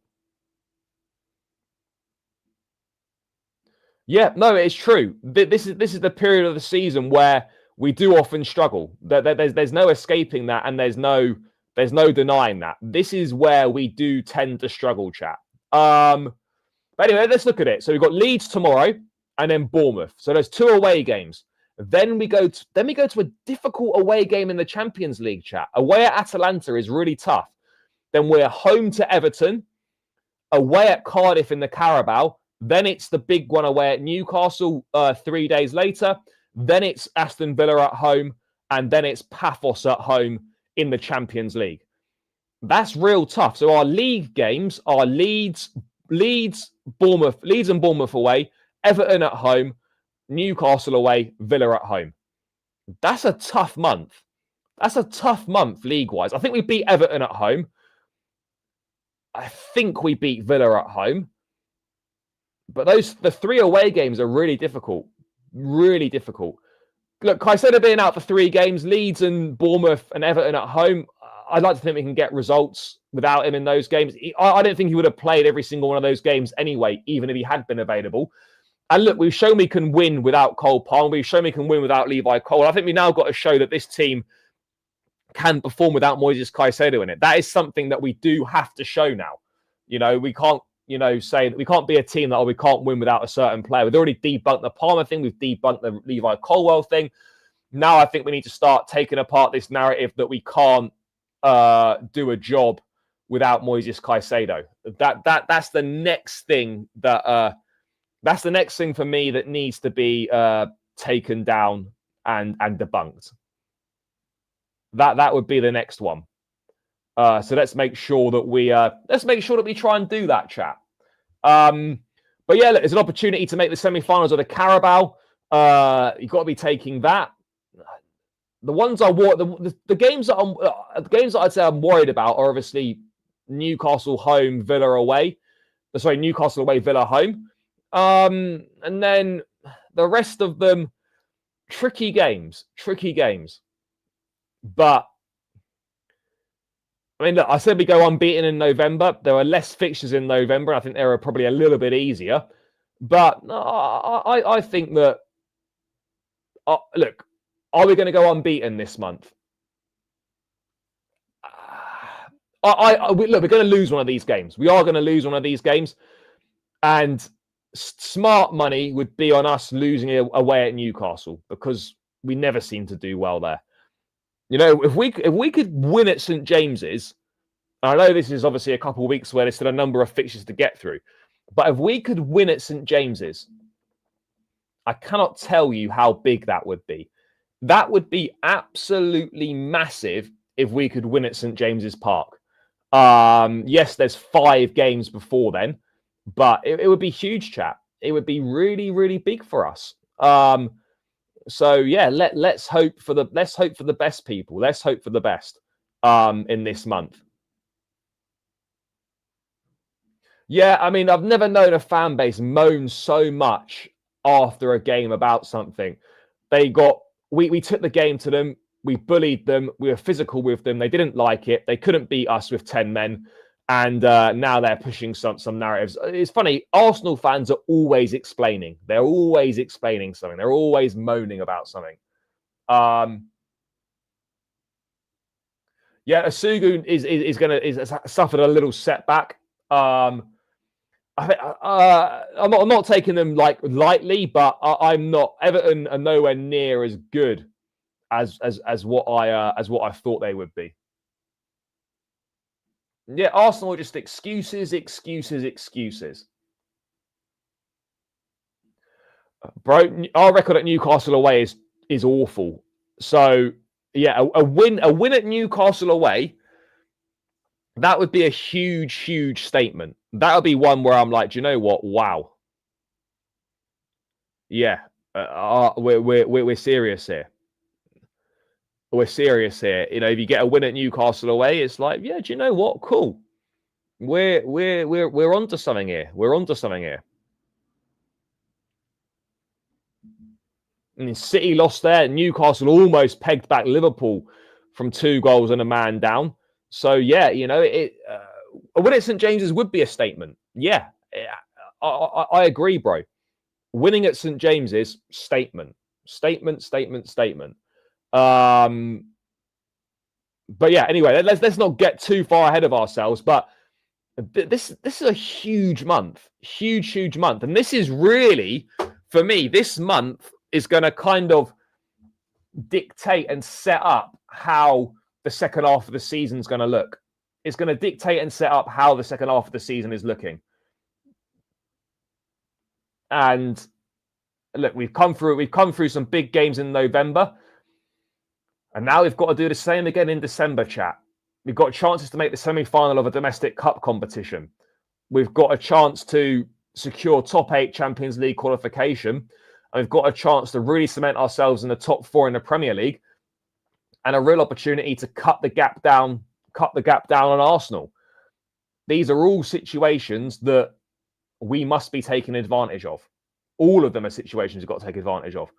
Yeah, no, it's true. This is the period of the season where we do often struggle. There's no escaping that, and there's no denying that. This is where we do tend to struggle, chat. But anyway, let's look at it. So we've got Leeds tomorrow, and then Bournemouth. So there's 2 away games. Then we go to a difficult away game in the Champions League, chat. Away at Atalanta is really tough. Then we're home to Everton, away at Cardiff in the Carabao. Then it's the big one away at Newcastle 3 days later. Then it's Aston Villa at home. And then it's Paphos at home in the Champions League. That's real tough. So our league games are Leeds and Bournemouth away, Everton at home, Newcastle away, Villa at home. That's a tough month. That's a tough month league-wise. I think we beat Everton at home. I think we beat Villa at home. But the 3 away games are really difficult. Really difficult. look, Caicedo being out for 3 games, Leeds and Bournemouth and Everton at home, I'd like to think we can get results without him in those games. I don't think he would have played every single one of those games anyway, even if he had been available. And look, we've shown we can win without Cole Palmer. We've shown we can win without Levi Cole. I think we now got to show that this team can perform without Moises Caicedo in it. That is something that we do have to show now. We can't, say that we can't be a team that we can't win without a certain player. We've already debunked the Palmer thing. We've debunked the Levi Colwell thing. Now I think we need to start taking apart this narrative that we can't do a job without Moises Caicedo. That's the next thing that's the next thing for me that needs to be taken down and debunked. That would be the next one. So let's make sure that we try and do that, chat. But yeah, look, there's an opportunity to make the semi-finals of the Carabao. You've got to be taking that. The ones the games that I'd say I'm worried about are obviously Newcastle home, Villa away. Sorry, Newcastle away, Villa home. And then the rest of them, tricky games. But I mean, look, I said we go unbeaten in November. There are less fixtures in November. I think they are probably a little bit easier. But I think that, look, are we going to go unbeaten this month? Look, we're going to lose one of these games. We are going to lose one of these games. And smart money would be on us losing away at Newcastle because we never seem to do well there. If we could win at St James's, I know this is obviously a couple of weeks where there's still a number of fixtures to get through, but if we could win at St James's, I cannot tell you how big that would be. That would be absolutely massive if we could win at St James's Park. Yes, there's 5 games before then, but it would be huge, chat. It would be really, really big for us. So yeah, let's hope for the best, people. Let's hope for the best in this month. Yeah, I mean, I've never known a fan base moan so much after a game about something. We took the game to them, we bullied them, we were physical with them, they didn't like it, they couldn't beat us with 10 men, and now they're pushing some narratives. It's funny, Arsenal fans are always explaining. They're always explaining something. They're always moaning about something. Yeah, Asugu is suffered a little setback. I'm not taking them lightly, but I'm not. Everton are nowhere near as good as what I thought they would be. Yeah, Arsenal are just excuses. Bro, our record at Newcastle away is awful. So yeah, a win at Newcastle away, that would be a huge statement. That would be one where I'm like, do you know what? Wow. Yeah, we're serious here. We're serious here. If you get a win at Newcastle away, it's like, yeah, do you know what? Cool. We're onto something here. We're onto something here. And City lost there. Newcastle almost pegged back Liverpool from 2 goals and a man down. So yeah, a win at St James's would be a statement. Yeah, I agree, bro. Winning at St James's, statement. But yeah, anyway, let's not get too far ahead of ourselves. But this is a huge month, huge month, and this is really, for me, this month is going to kind of dictate and set up how the second half of the season is going to look. It's going to dictate and set up how the second half of the season is looking. And look, we've come through some big games in November, and now we've got to do the same again in December, chat. We've got chances to make the semi-final of a domestic cup competition. We've got a chance to secure top 8 Champions League qualification. And we've got a chance to really cement ourselves in the top 4 in the Premier League, and a real opportunity to cut the gap down on Arsenal. These are all situations that we must be taking advantage of. All of them are situations we've got to take advantage of.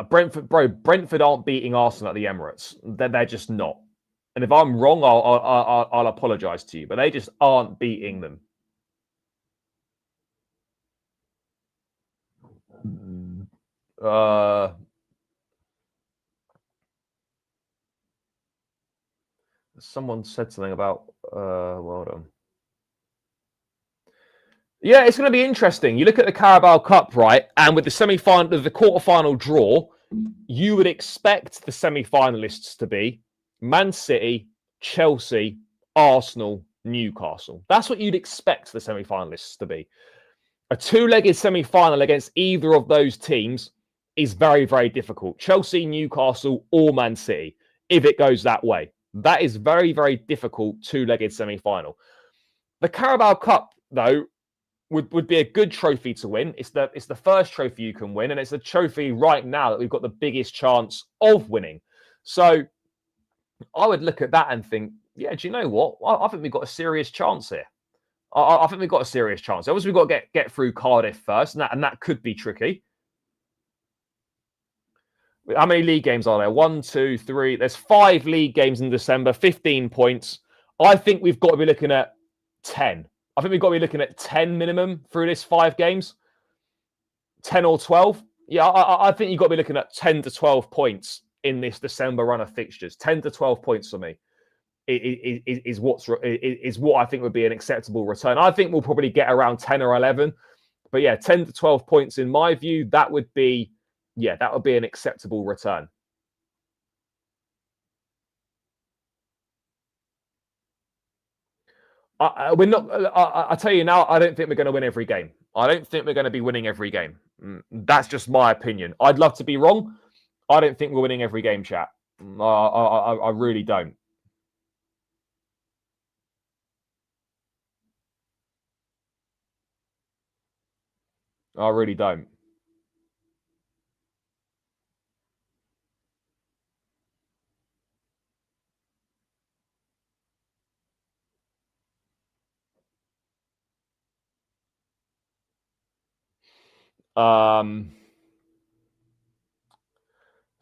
Brentford aren't beating Arsenal at the Emirates. They're just not. And if I'm wrong, I'll apologise to you, but they just aren't beating them. Someone said something about. Well done. Yeah, it's going to be interesting. You look at the Carabao Cup, right? And with the semi-final, the quarter-final draw, you would expect the semi-finalists to be Man City, Chelsea, Arsenal, Newcastle. That's what you'd expect the semi-finalists to be. A two-legged semi-final against either of those teams is very, very difficult. Chelsea, Newcastle, or Man City, if it goes that way. That is very, very difficult two-legged semi-final. The Carabao Cup, though, would be a good trophy to win. It's the first trophy you can win, and it's a trophy right now that we've got the biggest chance of winning. So I would look at that and think, yeah, do you know what? I think we've got a serious chance here. I think we've got a serious chance. Obviously, we've got to get through Cardiff first, and that could be tricky. How many league games are there? 1, 2, 3. There's 5 league games in December, 15 points. I think we've got to be looking at 10. I think we've got to be looking at 10 minimum through this 5 games. 10 or 12. Yeah, I think you've got to be looking at 10 to 12 points in this December run of fixtures. 10 to 12 points for me is what I think would be an acceptable return. I think we'll probably get around 10 or 11. But yeah, 10 to 12 points in my view, that would be an acceptable return. We're not. I tell you now, I don't think we're going to win every game. I don't think we're going to be winning every game. That's just my opinion. I'd love to be wrong. I don't think we're winning every game, chat. I really don't. I really don't.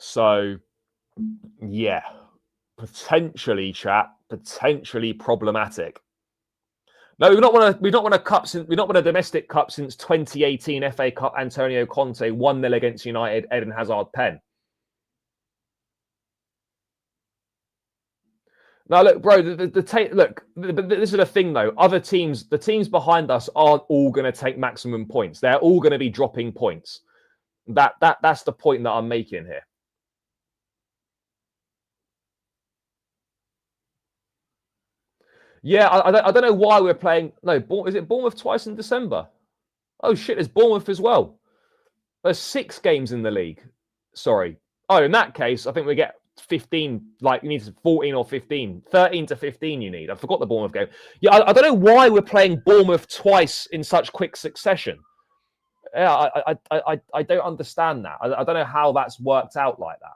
So yeah, potentially, chat, potentially problematic. No, we've not won a cup since we've not won a domestic cup since 2018 FA Cup. Antonio Conte 1-0 against United. Eden Hazard pen. Now, look, bro. This is the thing, though. Other teams, the teams behind us, aren't all going to take maximum points. They're all going to be dropping points. That's the point that I'm making here. Yeah, I don't know why we're playing. No, is it Bournemouth twice in December? Oh shit, there's Bournemouth as well. There's 6 games in the league. Sorry. Oh, in that case, I think we get 15. Like, you need 14 or 15. 13 to 15 you need. I forgot the Bournemouth game. Yeah, I don't know why we're playing Bournemouth twice in such quick succession. Yeah, I don't understand that. I don't know how that's worked out like that.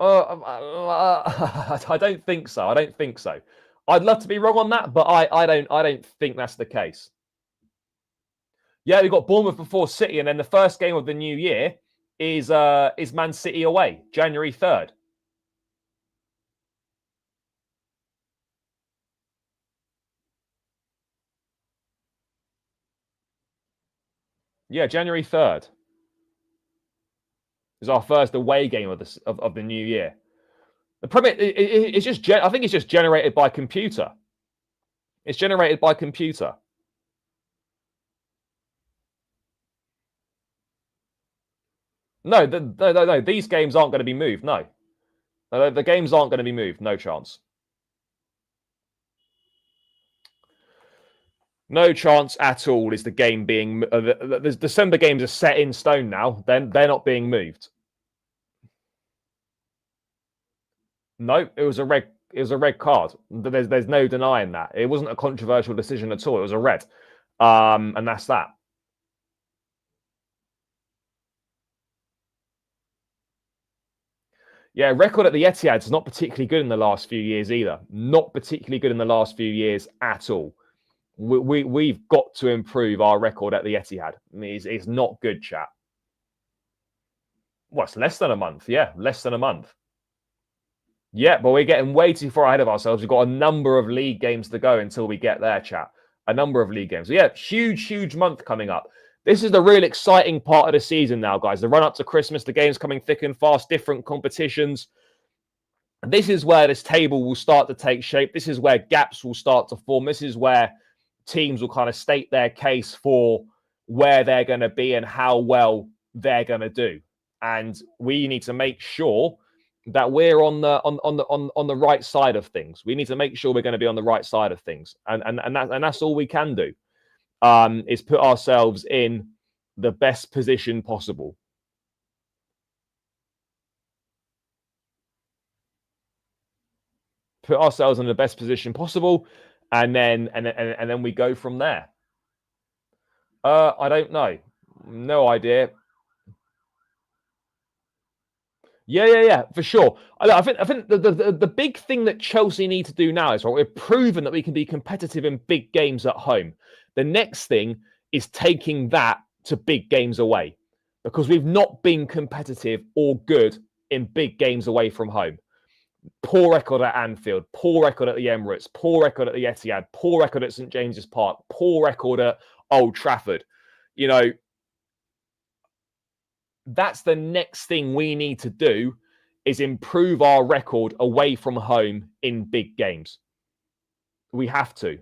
I don't think so. I don't think so. I'd love to be wrong on that, but I don't think that's the case. Yeah, we've got Bournemouth before City, and then the first game of the new year is Man City away, January 3rd. Yeah, January 3rd is our first away game of the new year. The problem it's just I think it's just generated by computer. It's generated by computer. No, no. These games aren't going to be moved. No, the games aren't going to be moved. No chance. No chance at all. Is the game being the December games are set in stone now? Then they're not being moved. No, it was a red. It was a red card. There's no denying that. It wasn't a controversial decision at all. It was a red, and that's that. Yeah, record at the Etihad's not particularly good in the last few years either. Not particularly good in the last few years at all. We've got to improve our record at the Etihad. I mean, it's not good, chat. What's less than a month? Yeah, less than a month. Yeah, but we're getting way too far ahead of ourselves. We've got a number of league games to go until we get there, chat. A number of league games. So yeah, huge month coming up. This is the real exciting part of the season now, guys. The run up to Christmas, the games coming thick and fast, different competitions. This is where this table will start to take shape. This is where gaps will start to form. This is where teams will kind of state their case for where they're going to be and how well they're going to do. And we need to make sure that we're on the right side of things. We need to make sure we're going to be on the right side of things, and that's all we can do. Is put ourselves in the best position possible. Put ourselves in the best position possible, and then we go from there. I don't know. No idea. Yeah, for sure. I think the big thing that Chelsea need to do now is, right, we've proven that we can be competitive in big games at home. The next thing is taking that to big games away, because we've not been competitive or good in big games away from home. Poor record at Anfield, poor record at the Emirates, poor record at the Etihad, poor record at St James's Park, poor record at Old Trafford. You know, that's the next thing we need to do, is improve our record away from home in big games. We have to.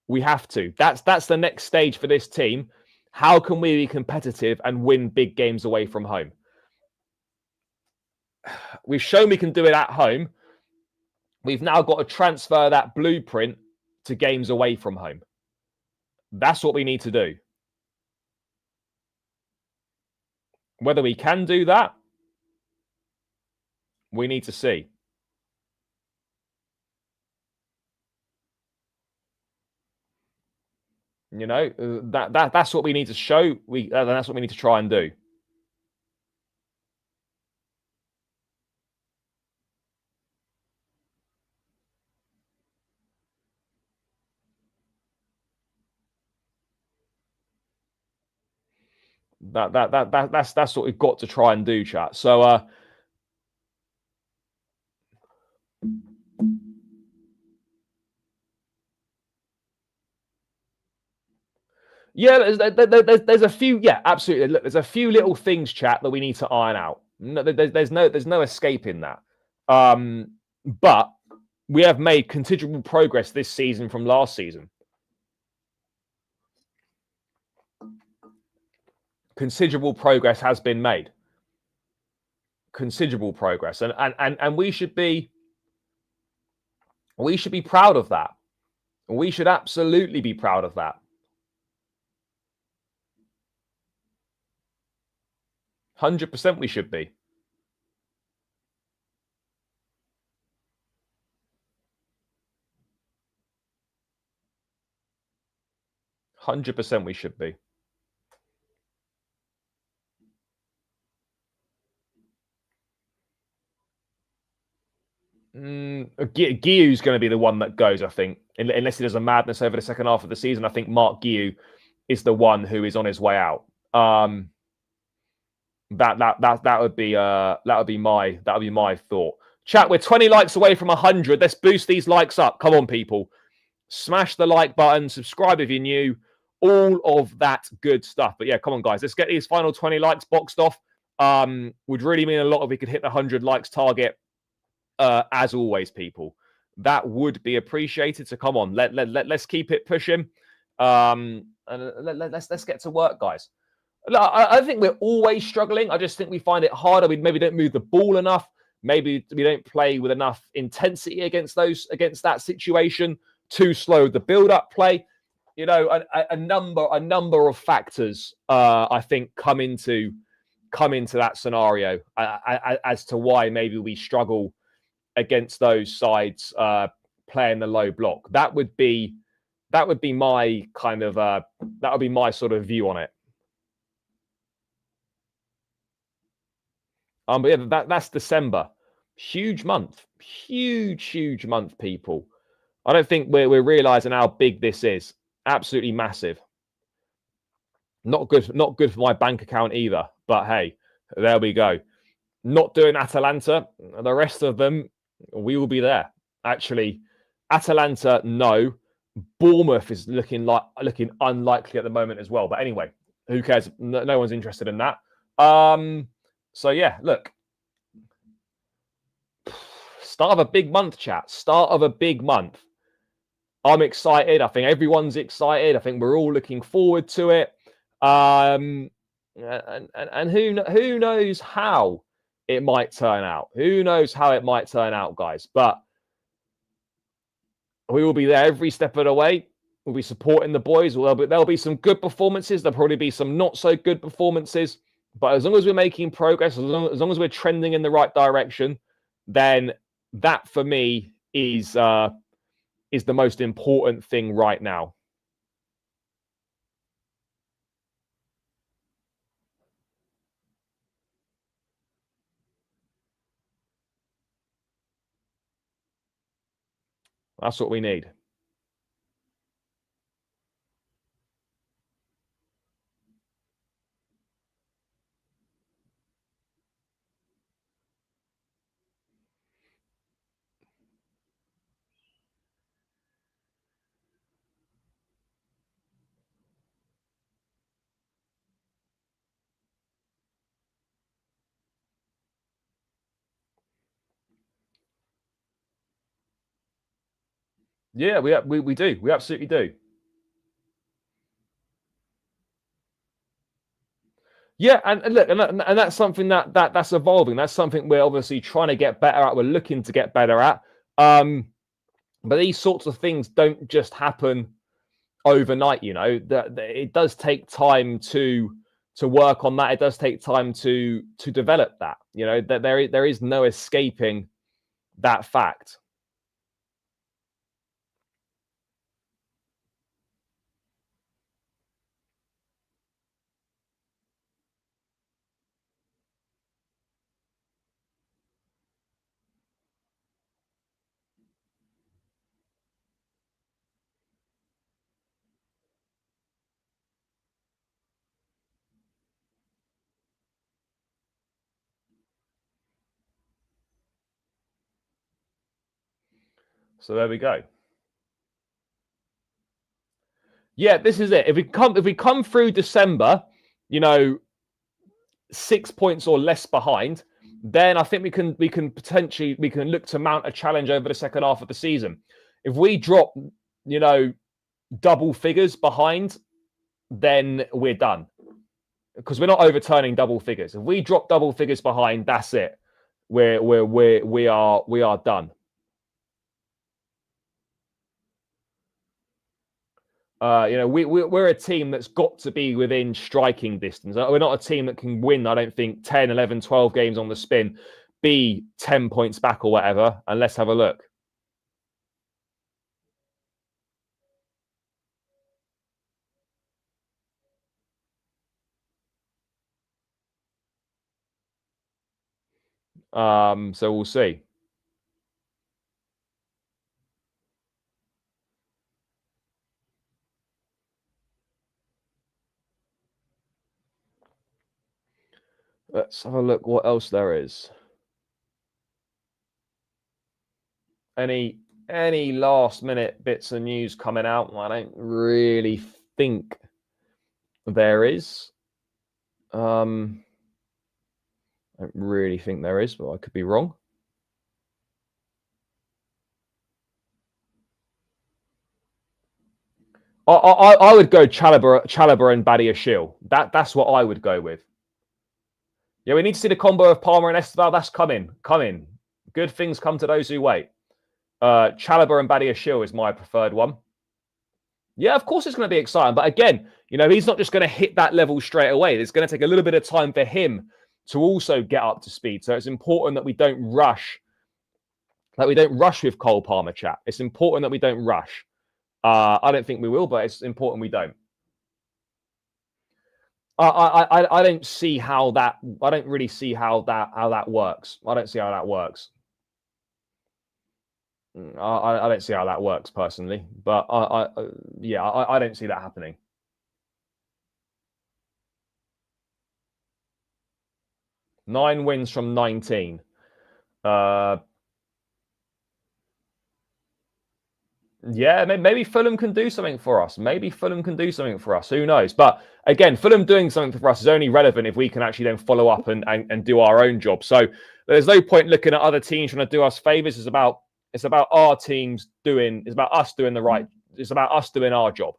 That's the next stage for this team. How can we be competitive and win big games away from home? We've shown we can do it at home. We've now got to transfer that blueprint to games away from home. That's what we need to do. Whether we can do that, we need to see. You know, that's what we need to show. That's what we need to try and do. That's what we've got to try and do, chat. So yeah, there's a few. Yeah, absolutely. Look, there's a few little things, chat, that we need to iron out. No, there's no escaping that. But we have made considerable progress this season from last season. Considerable progress has been made. Considerable progress, and we should be proud of that. We should absolutely be proud of that. 100% we should be. We should be. Guiu's going to be the one that goes, I think, unless he does a madness over the second half of the season. I think Mark Guiu is the one who is on his way out. That would be my thought. Chat, we're 20 likes away from 100. Let's boost these likes up. Come on, people. Smash the like button. Subscribe if you're new. All of that good stuff. But yeah, come on, guys. Let's get these final 20 likes boxed off. Would really mean a lot if we could hit the 100 likes target. As always, people, that would be appreciated. So come on, let's keep it pushing. And let's get to work, guys. I think we're always struggling. I just think we find it harder. We maybe don't move the ball enough. Maybe we don't play with enough intensity against that situation. Too slow the build-up play. You know, a number of factors I think come into that scenario as to why maybe we struggle against those sides playing the low block. That would be my kind of that would be my sort of view on it. But yeah, that's December. Huge month, people. I don't think we're realizing how big this is. Absolutely massive. Not good for my bank account either. But hey, there we go. Not doing Atalanta. The rest of them, we will be there. Actually, Atalanta, no. Bournemouth is looking unlikely at the moment as well. But anyway, who cares? No one's interested in that. So yeah, look. Start of a big month, chat. Start of a big month. I'm excited. I think everyone's excited. I think we're all looking forward to it. And who knows how it might turn out? Who knows how it might turn out, guys? But we will be there every step of the way. We'll be supporting the boys. There'll be some good performances. There'll probably be some not so good performances. But as long as we're making progress, as long as we're trending in the right direction, then that for me is the most important thing right now. That's what we need. Yeah, we do. We absolutely do. Yeah, and look, and that's something that's evolving. That's something we're obviously trying to get better at. We're looking to get better at. But these sorts of things don't just happen overnight. You know, that it does take time to work on that. It does take time to develop that. You know, that there is no escaping that fact. So there we go. Yeah, this is it. If we come through December, you know, 6 points or less behind, then I think we can potentially look to mount a challenge over the second half of the season. If we drop, you know, double figures behind, then we're done because we're not overturning double figures. If we drop double figures behind, that's it. We are done. You know, we're a team that's got to be within striking distance. We're not a team that can win, I don't think, 10, 11, 12 games on the spin, be 10 points back or whatever. And let's have a look. So we'll see. Let's have a look what else there is. Any last minute bits of news coming out? I don't really think there is. I don't really think there is, but I could be wrong. I would go Chalobah and Badiashile. That's what I would go with. Yeah, we need to see the combo of Palmer and Esteval. That's coming. Good things come to those who wait. Chalobah and Badiashile is my preferred one. Yeah, of course it's going to be exciting. But again, you know, he's not just going to hit that level straight away. It's going to take a little bit of time for him to also get up to speed. So it's important that we don't rush. That we don't rush with Cole Palmer, chat. It's important that we don't rush. I don't think we will, but it's important we don't. I don't see how that. I don't really see how that works. I don't see how that works. I don't see how that works personally, but yeah, I don't see that happening. 9 wins from 19. Yeah, maybe Fulham can do something for us. Maybe Fulham can do something for us. Who knows? But again, Fulham doing something for us is only relevant if we can actually then follow up and do our own job. So there's no point looking at other teams trying to do us favors. It's about our teams doing. It's about us doing the right. It's about us doing our job.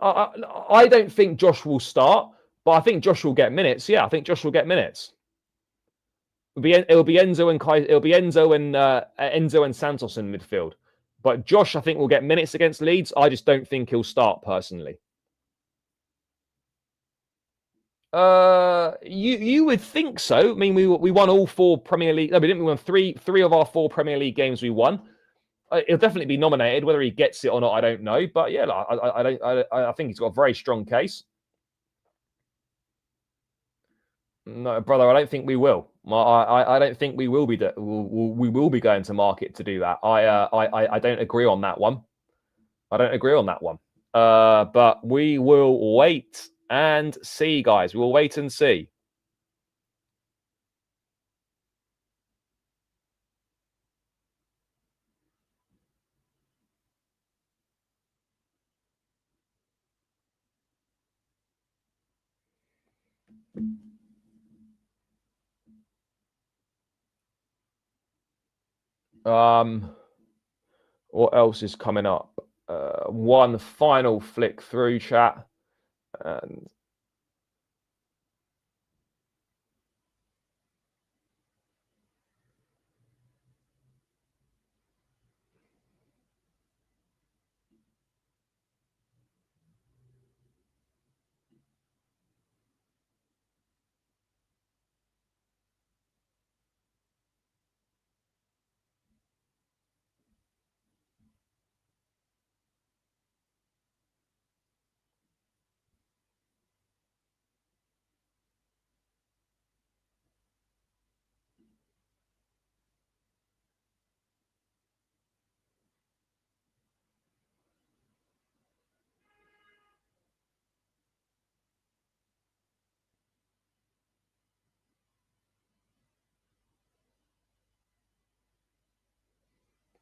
I don't think Josh will start, but I think Josh will get minutes. Yeah, I think Josh will get minutes. It'll be Enzo and Enzo and Santos in midfield. But Josh, I think, will get minutes against Leeds. I just don't think he'll start personally. You would think so. I mean, we won all 4 Premier League. No, we didn't. We won three of our 4 Premier League games. We won. He'll definitely be nominated. Whether he gets it or not, I don't know. But yeah, I think he's got a very strong case. No, brother, I don't think we will. I don't think we will be. We will be going to market to do that. I don't agree on that one. I don't agree on that one. But we will wait and see, guys. We'll wait and see. What else is coming up? One final flick through chat. And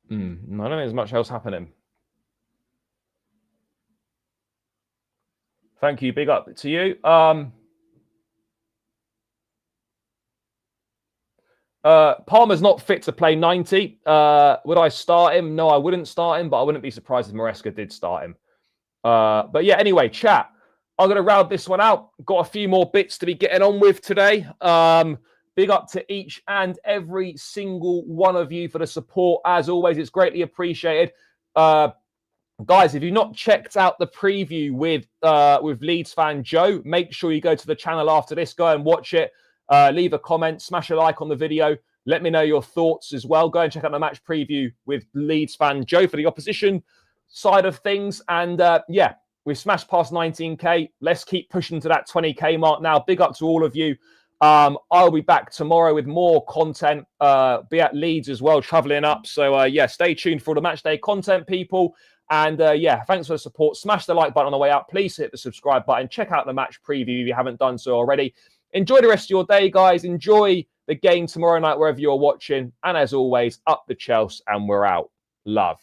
I don't think there's much else happening. Thank you. Big up to you. Palmer's not fit to play 90. Would I start him? No, I wouldn't start him, but I wouldn't be surprised if Maresca did start him. But yeah, anyway, chat. I'm going to round this one out. Got a few more bits to be getting on with today. Big up to each and every single one of you for the support. As always, it's greatly appreciated. Guys, if you've not checked out the preview with Leeds fan Joe, make sure you go to the channel after this. Go and watch it. Leave a comment, smash a like on the video. Let me know your thoughts as well. Go and check out the match preview with Leeds fan Joe for the opposition side of things. And yeah, we've smashed past 19K. Let's keep pushing to that 20K mark now. Big up to all of you. I'll be back tomorrow with more content. Be at Leeds as well, traveling up. So yeah, stay tuned for all the match day content, people. And yeah, thanks for the support. Smash the like button on the way out. Please hit the subscribe button. Check out the match preview if you haven't done so already. Enjoy the rest of your day, guys. Enjoy the game tomorrow night, wherever you're watching. And as always, up the Chelsea, and we're out. Love.